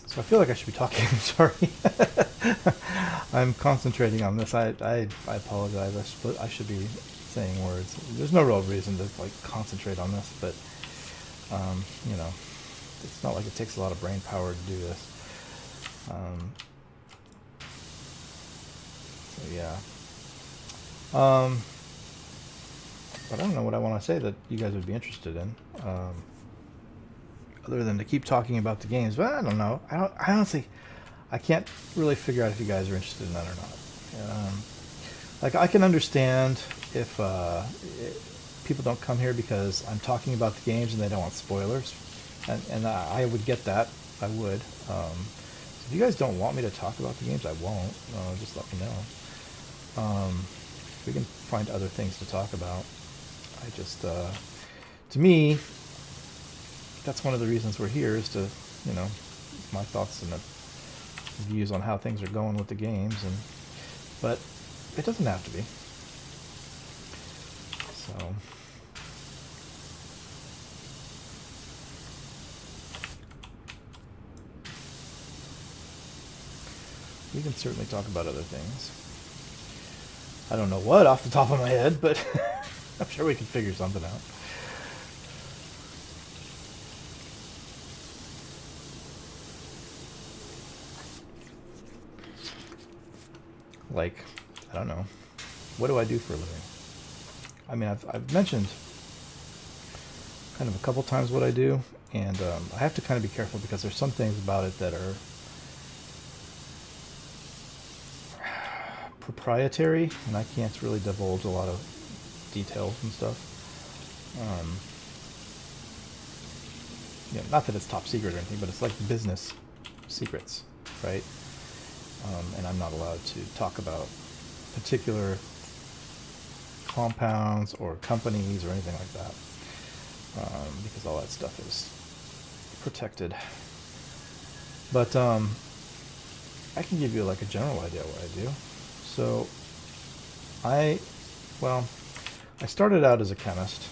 So I feel like I should be talking. Sorry. I'm concentrating on this. I apologize. I should be saying words. There's no real reason to concentrate on this, but you know, it's not like it takes a lot of brain power to do this. So yeah. But I don't know what I want to say that you guys would be interested in. Other than to keep talking about the games, but I don't know. I honestly, I can't really figure out if you guys are interested in that or not. I can understand if people don't come here because I'm talking about the games and they don't want spoilers, and I would get that. I would. So if you guys don't want me to talk about the games, I won't. Just let me know. We can find other things to talk about. I just, to me, that's one of the reasons we're here is to, my thoughts and views on how things are going with the games, but it doesn't have to be. So we can certainly talk about other things. I don't know what off the top of my head, but I'm sure we can figure something out. I don't know. What do I do for a living? I mean, I've mentioned kind of a couple times what I do, and I have to kind of be careful because there's some things about it that are proprietary, and I can't really divulge a lot of details and stuff. Not that it's top secret or anything, but it's like business secrets, right? and I'm not allowed to talk about particular compounds or companies or anything like that, because all that stuff is protected. But I can give you like a general idea of what I do. So I started out as a chemist.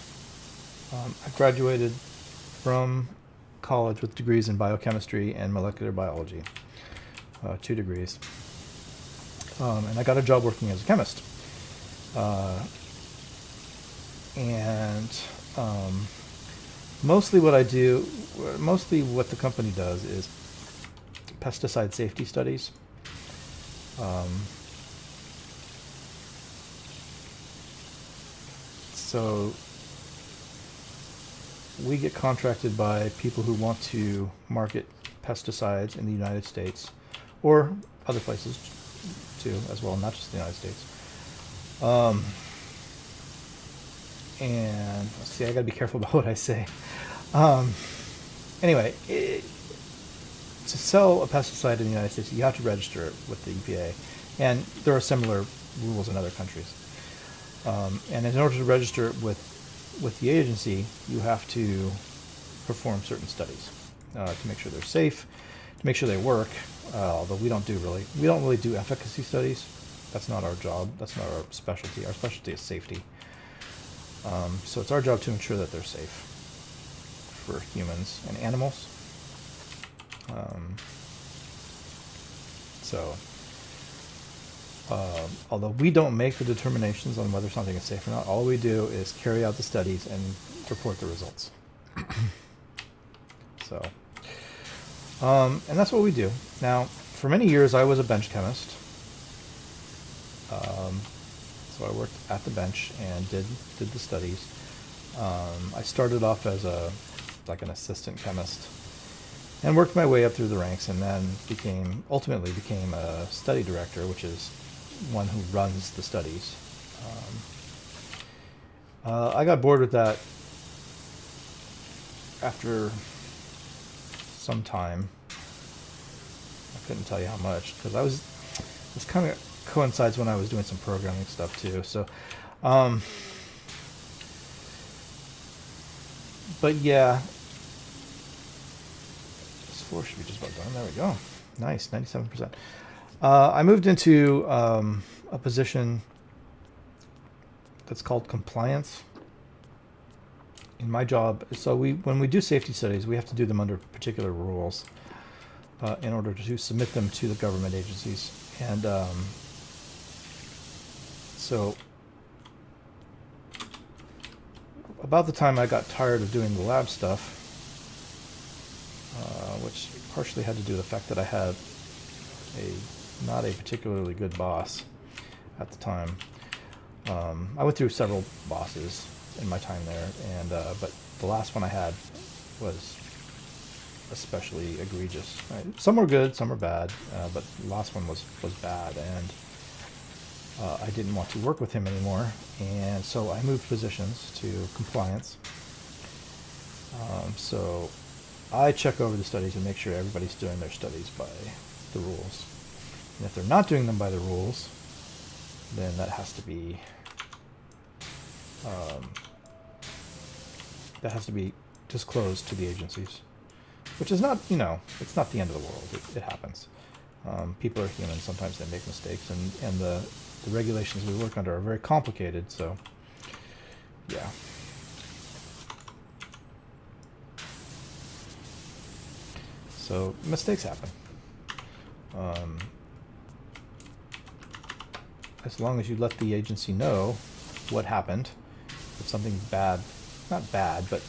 I graduated from college with degrees in biochemistry and molecular biology, 2 degrees. And I got a job working as a chemist. And mostly what the company does is pesticide safety studies. So we get contracted by people who want to market pesticides in the United States or other places too, as well, not just the United States. And let's see, I gotta be careful about what I say. Anyway, to sell a pesticide in the United States, you have to register it with the EPA, and there are similar rules in other countries. And in order to register it with the agency, you have to perform certain studies to make sure they're safe, to make sure they work. Although we don't really do efficacy studies. That's not our job. That's not our specialty. Our specialty is safety. So it's our job to ensure that they're safe for humans and animals. Although we don't make the determinations on whether something is safe or not, all we do is carry out the studies and report the results. So, and that's what we do. Now, for many years, I was a bench chemist. So I worked at the bench and did the studies. I started off as an assistant chemist, and worked my way up through the ranks, and then ultimately became a study director, which is one who runs the studies. I got bored with that after some time. I couldn't tell you how much, because this kind of coincides when I was doing some programming stuff too. So, but yeah, this floor should be just about done. There we go. Nice, 97%. I moved into a position that's called compliance in my job. So when we do safety studies, we have to do them under particular rules in order to submit them to the government agencies. And so about the time I got tired of doing the lab stuff, which partially had to do with the fact that I had not a particularly good boss at the time. I went through several bosses in my time there, and but the last one I had was especially egregious. Right? Some were good, some were bad, but the last one was bad, and I didn't want to work with him anymore, and so I moved positions to compliance. So I check over the studies and make sure everybody's doing their studies by the rules. And if they're not doing them by the rules, then that has to be disclosed to the agencies, which is not, it's not the end of the world. It happens. People are human. Sometimes they make mistakes, and the regulations we work under are very complicated. So, yeah. So mistakes happen. As long as you let the agency know what happened, if something bad, not bad, but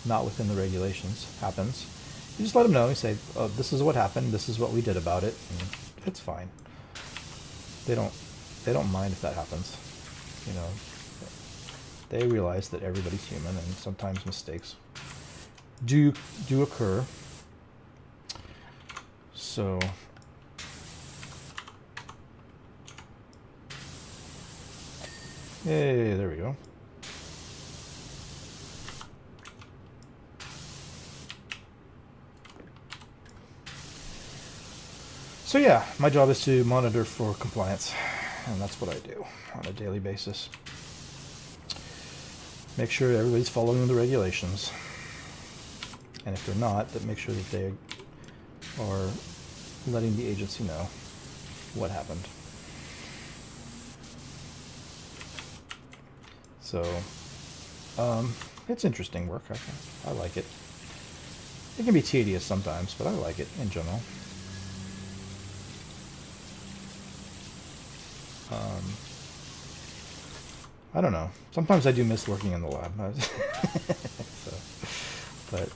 not within the regulations happens, you just let them know. You say, oh, this is what happened, this is what we did about it, and it's fine. They don't mind if that happens. They realize that everybody's human, and sometimes mistakes do occur. So hey, there we go. So yeah, my job is to monitor for compliance, and that's what I do on a daily basis. Make sure everybody's following the regulations, and if they're not, then make sure that they are letting the agency know what happened. So it's interesting work. I like it. It can be tedious sometimes, but I like it in general. I don't know. Sometimes I do miss working in the lab. So, but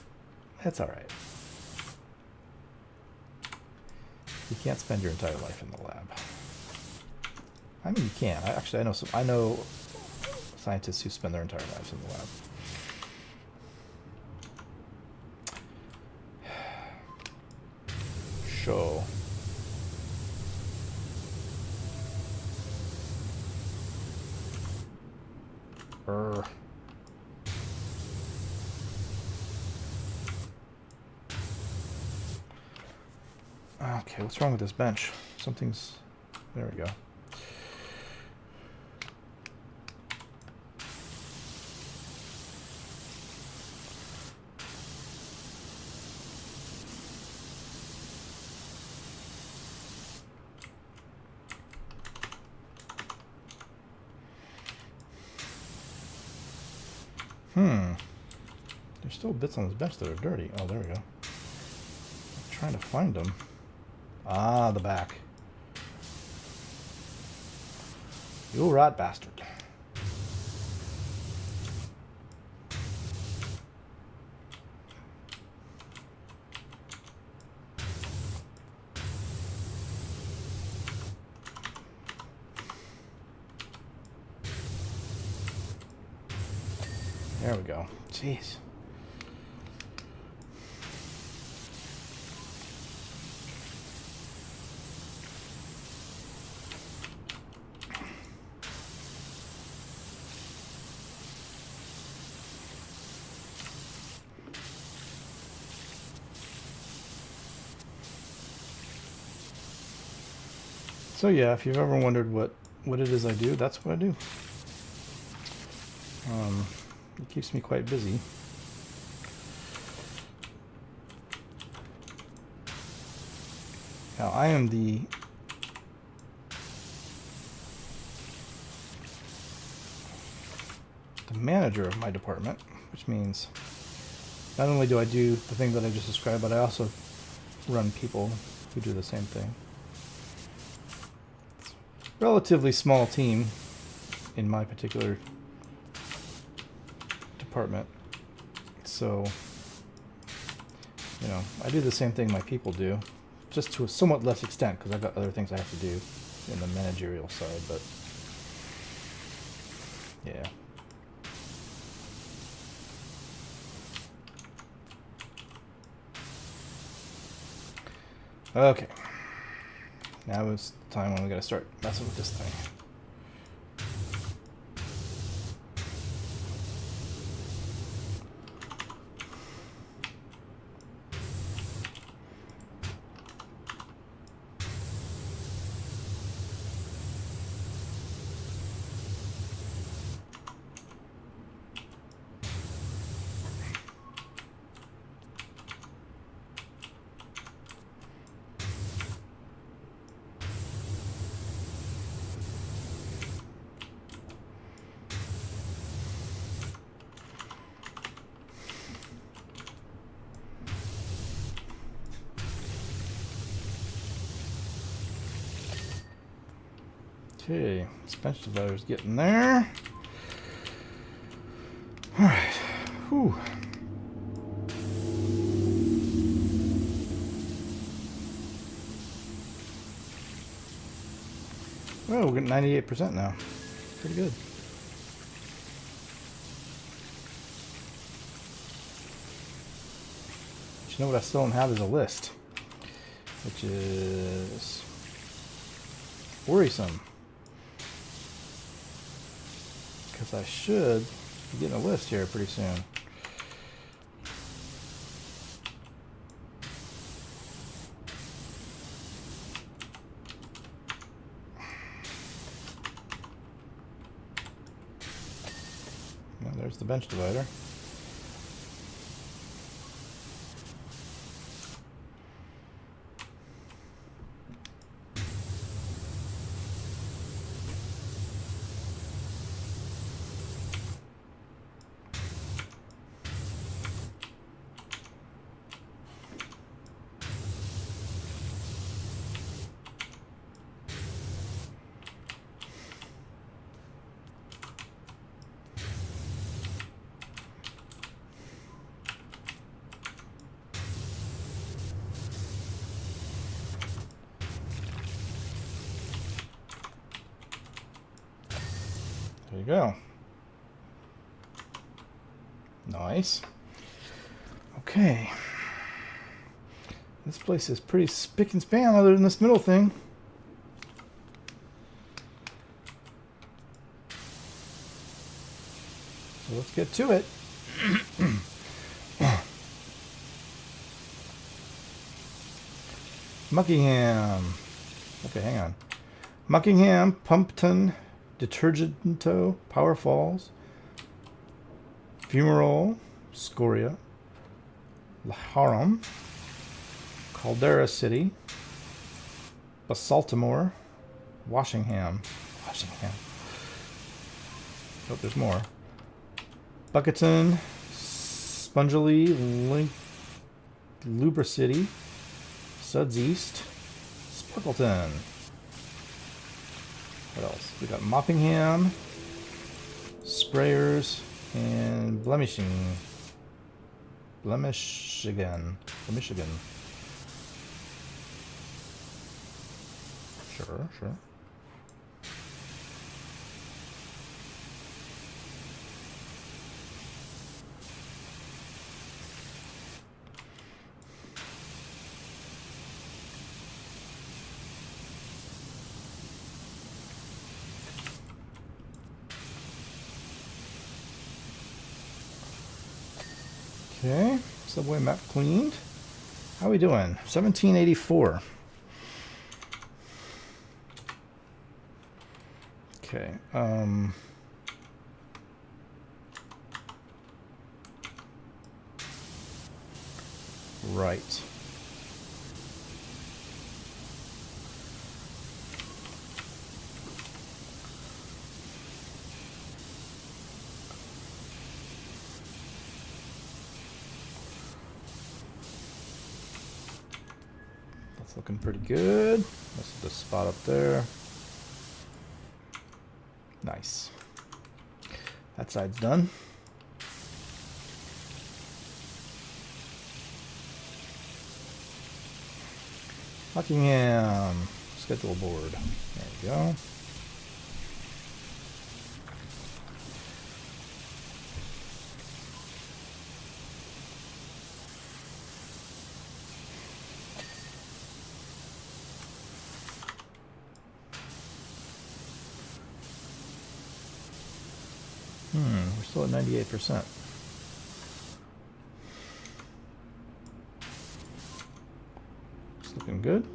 that's all right. You can't spend your entire life in the lab. I mean, you can. I know scientists who spend their entire lives in the lab. Sure. Okay, what's wrong with this bench? Something's... There we go. There's still bits on this bench that are dirty. Oh, there we go. I'm trying to find them. Ah, the back. You rat bastard. There we go. Jeez. So yeah, if you've ever wondered what it is I do, that's what I do. It keeps me quite busy. Now I am the manager of my department, which means not only do I do the thing that I just described, but I also run people who do the same thing. Relatively small team in my particular department, so you know, I do the same thing my people do, just to a somewhat less extent because I've got other things I have to do in the managerial side, but yeah. Okay, now is the time when we gotta start messing with this thing. Okay, this bench divider's getting there. Alright. Whew. Well, we're getting 98% now. Pretty good. But you know what I still don't have is a list, which is worrisome. Because I should be getting a list here pretty soon. There's the bench divider. There you go. Nice. Okay. This place is pretty spick and span other than this middle thing. So let's get to it. Muckingham. Okay, hang on. Muckingham, Pumpton, Detergento, Power Falls, Fumarole, Scoria, Laharam, Caldera City, Basaltimore, Washingham. Oh, there's more. Bucketon, Spongely, Lubra City, Suds East, Sparkleton. What else? We got Moppingham, Sprayers, and Blemishigan. Sure. Okay, subway map cleaned. How are we doing? 1784. Okay, right. That's looking pretty good. This is the spot up there. Nice. That side's done. Buckingham schedule board. There we go. We're still at 98%. It's looking good.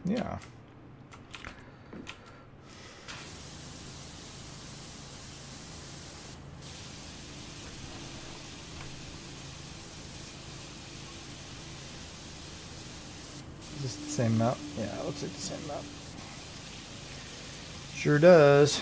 Yeah. Is this the same map? Yeah, it looks like the same map. Sure does.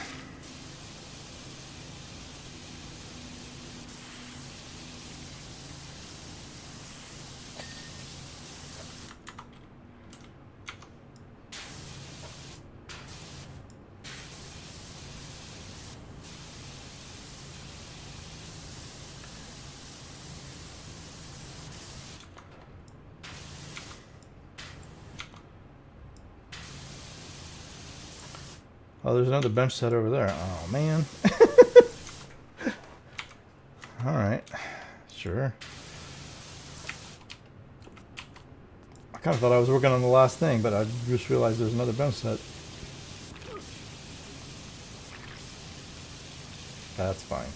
Oh, there's another bench set over there. Oh, man. All right. Sure. I kind of thought I was working on the last thing, but I just realized there's another bench set. That's fine.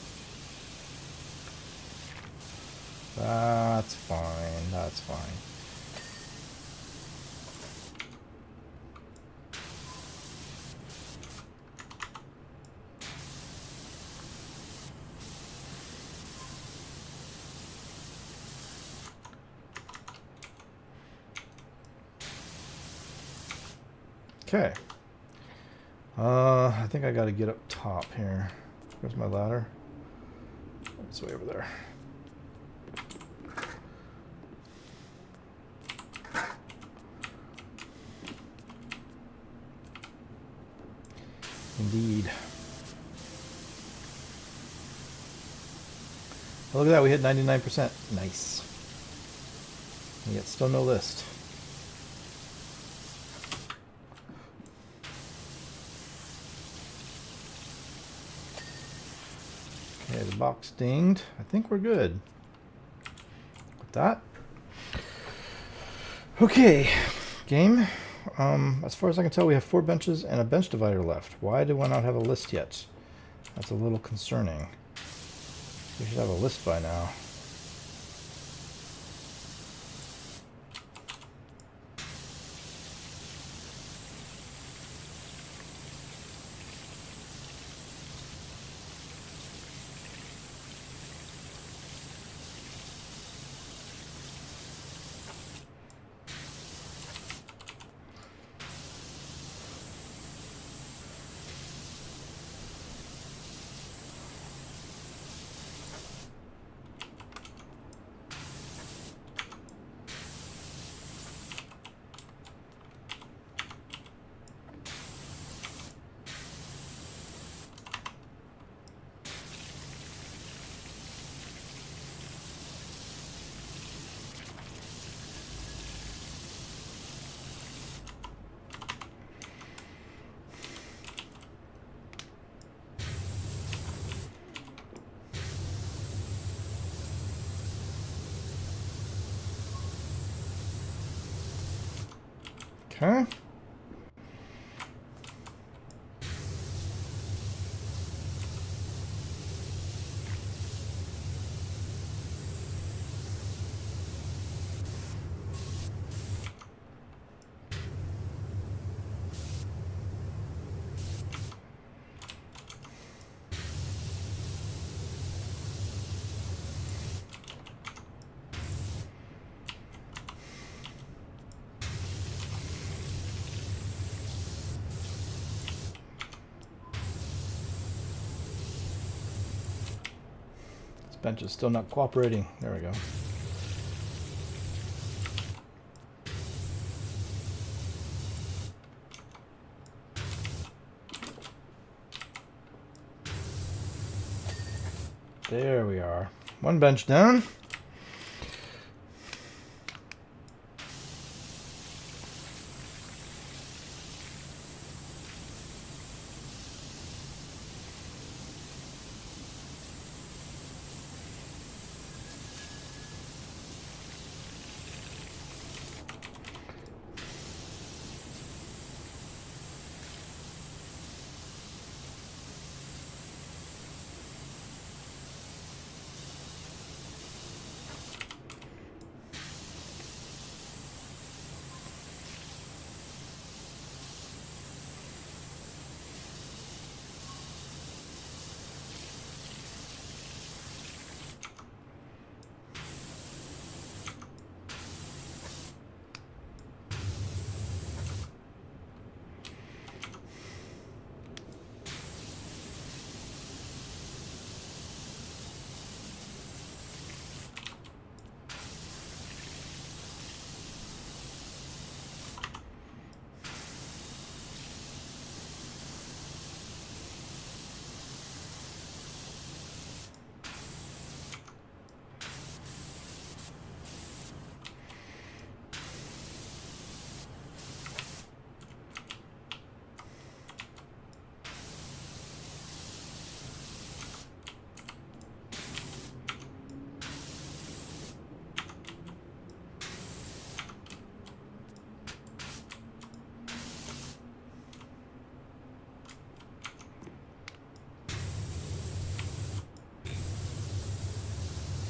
That's fine. That's fine. Okay. I think I got to get up top here. Where's my ladder? It's way over there. Indeed. Oh, look at that, we hit 99%. Nice. And yet still no list. Okay, the box dinged. I think we're good with that. Okay, game. As far as I can tell, we have 4 benches and a bench divider left. Why do I not have a list yet? That's a little concerning. We should have a list by now. Okay. Bench is still not cooperating. There we go. There we are. 1 bench down.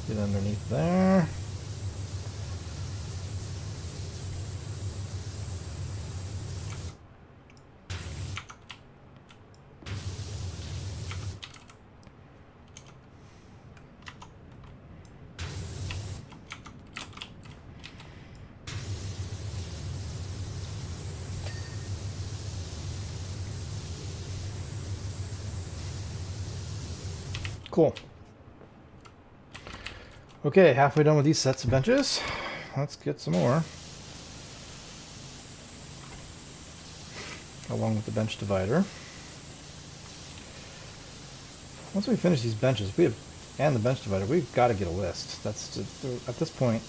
Get underneath there. Cool. Okay, halfway done with these sets of benches. Let's get some more. Along with the bench divider. Once we finish these benches, and the bench divider, we've got to get a list. That's just, at this point,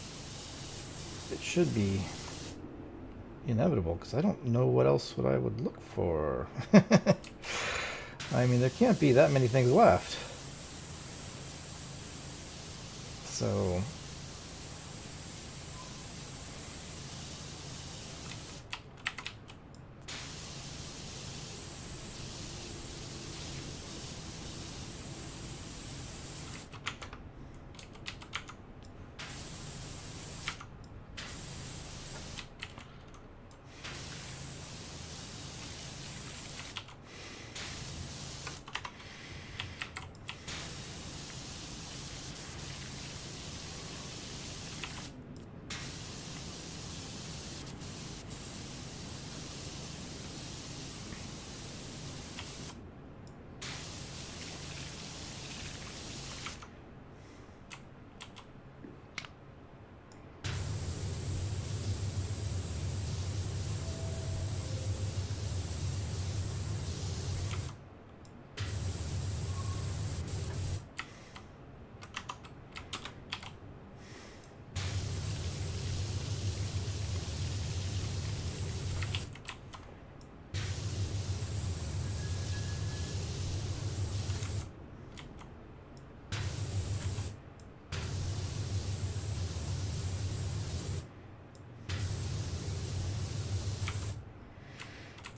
it should be inevitable because I don't know what else I would look for. I mean, there can't be that many things left. So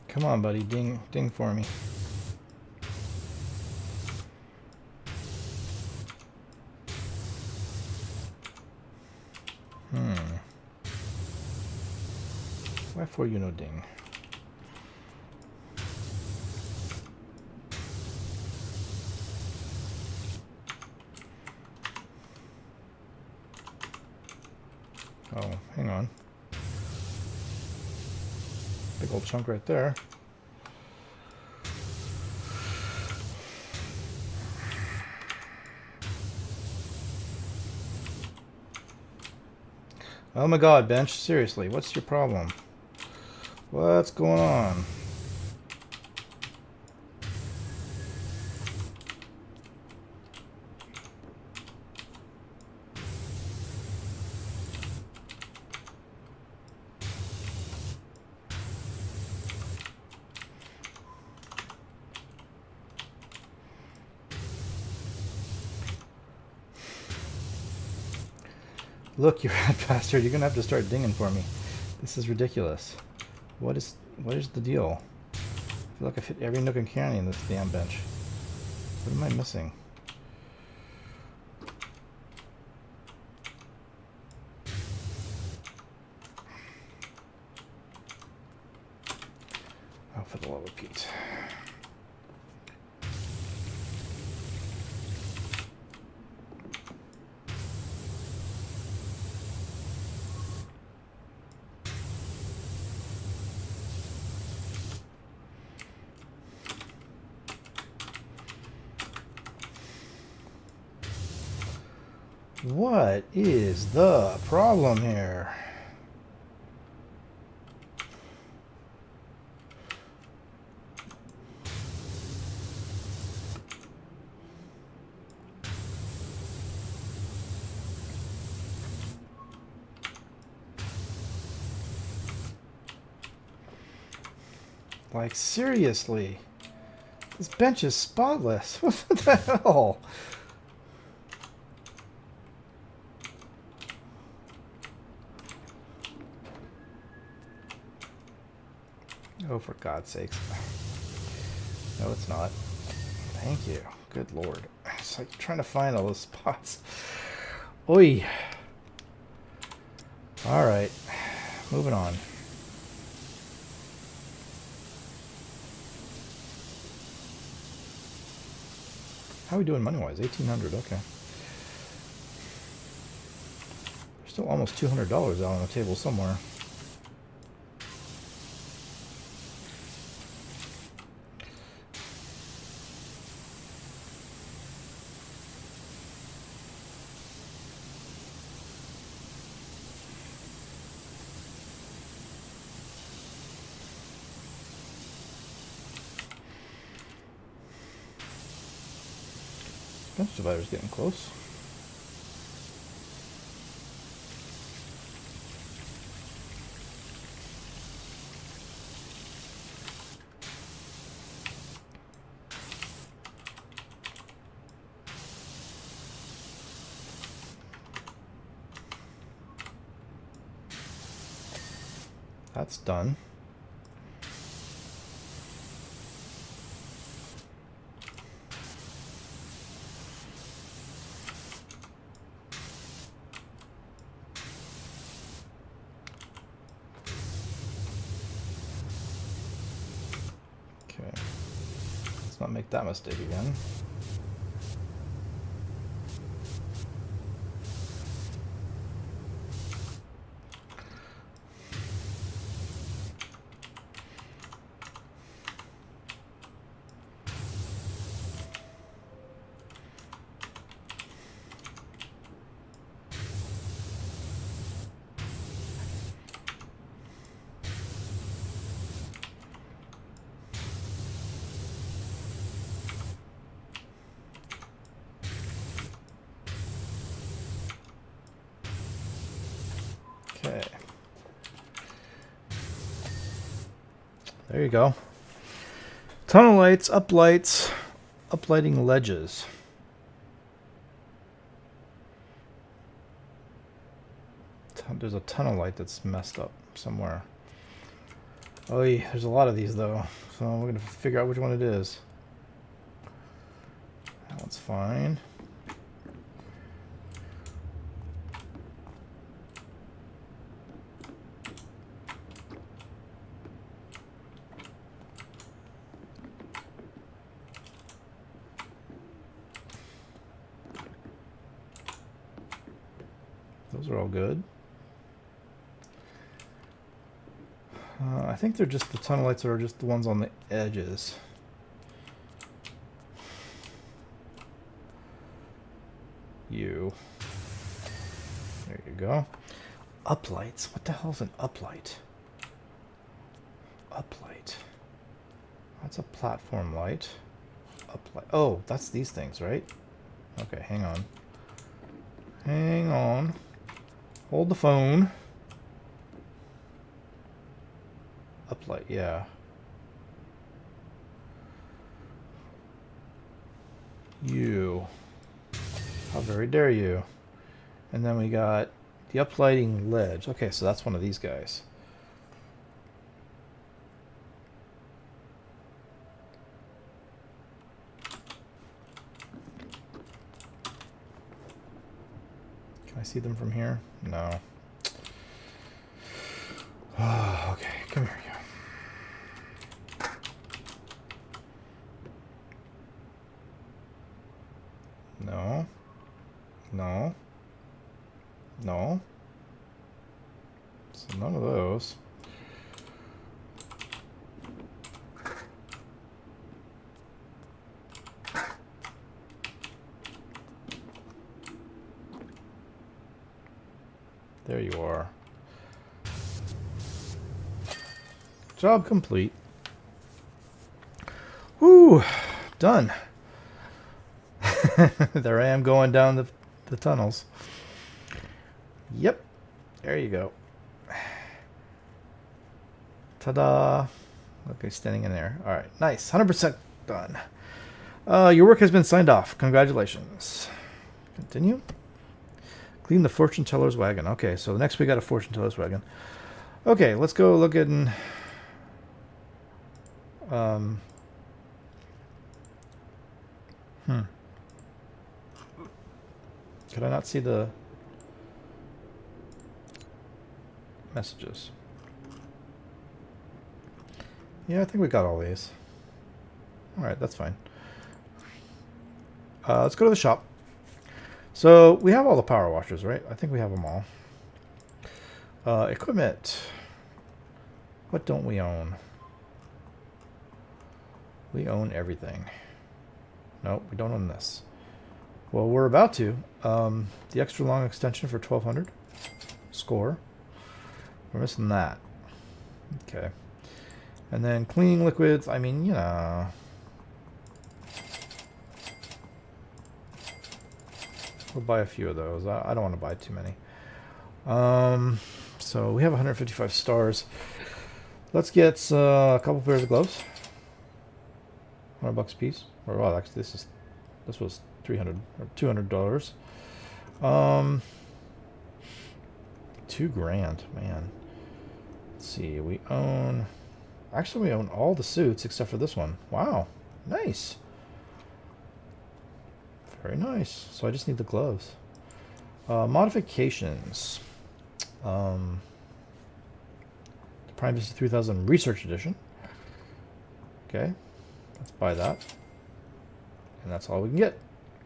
come on, buddy, ding for me. Why for you no ding? Oh, hang on. Big old chunk right there. Oh my god, bench, seriously, what's your problem? What's going on? Look, you rat bastard, you're gonna have to start dinging for me. This is ridiculous. What is the deal? I feel like I've hit every nook and cranny in this damn bench. What am I missing? Oh, for the love of Pete. What is the problem here? Like, seriously? This bench is spotless. What the hell? Oh, for God's sakes. No, it's not. Thank you. Good Lord. It's like trying to find all those spots. Oi. Alright. Moving on. How are we doing money-wise? 1,800, okay. There's still almost $200 out on the table somewhere. Fence divider's getting close. That's done. Okay. Let's not make that mistake again. Okay. There you go. Tunnel lights, uplighting ledges. There's a tunnel light that's messed up somewhere. Oh, yeah, there's a lot of these though, so we're gonna figure out which one it is. That one's fine. Those are all good. I think they're just the tunnel lights are just the ones on the edges. You. There you go. Uplights. What the hell is an uplight? Uplight. That's a platform light. Uplight. Oh, that's these things, right? Okay, hang on. Hang on. Hold the phone. Uplight, yeah. You. How very dare you. And then we got the uplighting ledge. Okay, so that's one of these guys. Can I see them from here? No. Oh, okay, come here, you. No. No. No. So none of those. There you are. Job complete. Whew, done. There I am going down the tunnels. Yep, there you go. Ta-da. Okay, standing in there. All right, nice. 100% done. Your work has been signed off. Congratulations. Continue. Clean the fortune teller's wagon. Okay, so next we got a fortune teller's wagon. Okay, let's go look at... Could I not see the messages? Yeah, I think we got all these. Alright, that's fine. Let's go to the shop. So, we have all the power washers, right? I think we have them all. Equipment. What don't we own? We own everything. Nope, we don't own this. Well, we're about to. The extra long extension for 1200. Score. We're missing that. Okay. And then cleaning liquids, I mean, you know. We'll buy a few of those. I don't want to buy too many. So we have 155 stars. Let's get a couple pairs of gloves. $100 a piece. Or well, actually, this was $300 or $200. $2,000, man. Let's see. We own. Actually, we own all the suits except for this one. Wow, nice. Very nice. So I just need the gloves. Modifications. The Prime Vista 3000 Research Edition. Okay, let's buy that. And that's all we can get.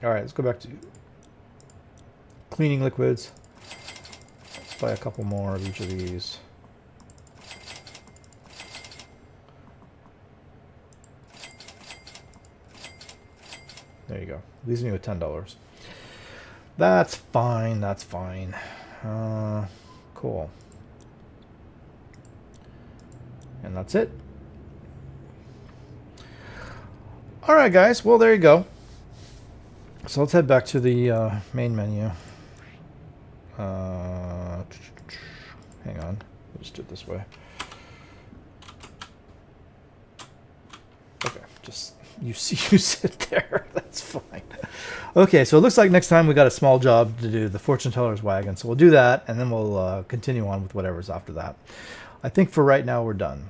Alright, let's go back to cleaning liquids. Let's buy a couple more of each of these. There you go. Leaves me with $10. That's fine. That's fine. Cool. And that's it. All right, guys. Well, there you go. So let's head back to the main menu. Hang on. Let's do it this way. Okay, just you sit there. That's fine. Okay, so it looks like next time we got a small job to do, the fortune teller's wagon. So we'll do that, and then we'll continue on with whatever's after that. I think for right now we're done.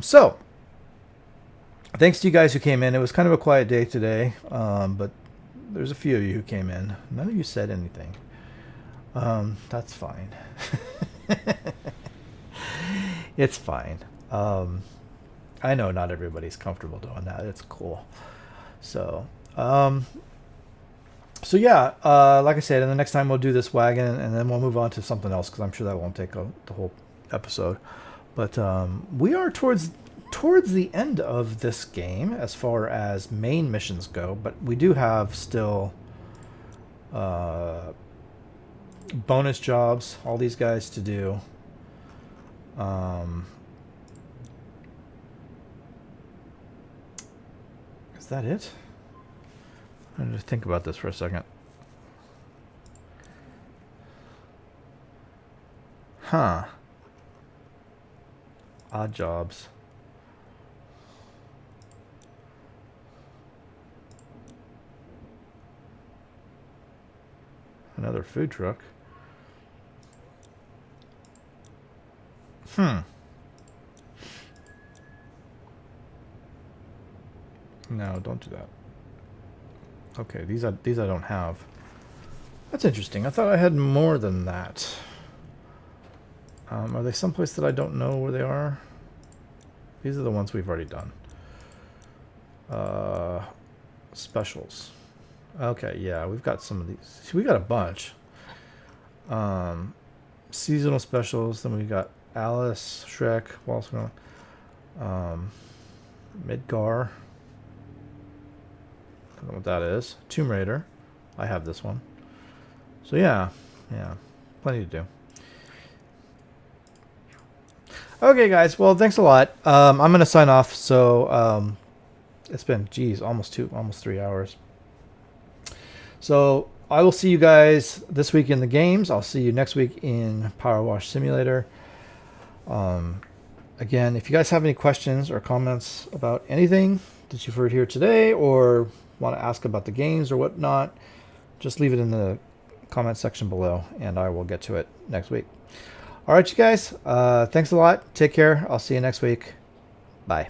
So thanks to you guys who came in. It was kind of a quiet day today, but there's a few of you who came in. None of you said anything. That's fine. It's fine. I know not everybody's comfortable doing that. It's cool. So, so yeah, like I said, and the next time we'll do this wagon, and then we'll move on to something else, because I'm sure that won't take the whole episode. But we are towards the end of this game as far as main missions go, but we do have still bonus jobs, all these guys to do. Is that it? I'm going to think about this for a second. Huh. Odd jobs. Another food truck. No, don't do that. Okay, these I don't have. That's interesting. I thought I had more than that. Are they someplace that I don't know where they are? These are the ones we've already done. Specials. Okay, yeah, we've got some of these. See, we got a bunch. Seasonal specials. Then we got Alice, Shrek, Walsall, Midgar. I don't know what that is. Tomb Raider. I have this one. So yeah, plenty to do. Okay, guys. Well, thanks a lot. I'm gonna sign off. So it's been, geez, almost 3 hours. So I will see you guys this week in the games. I'll see you next week in Power Wash Simulator. Again, if you guys have any questions or comments about anything that you've heard here today, or want to ask about the games or whatnot, just leave it in the comment section below, and I will get to it next week. All right, you guys. Thanks a lot. Take care. I'll see you next week. Bye.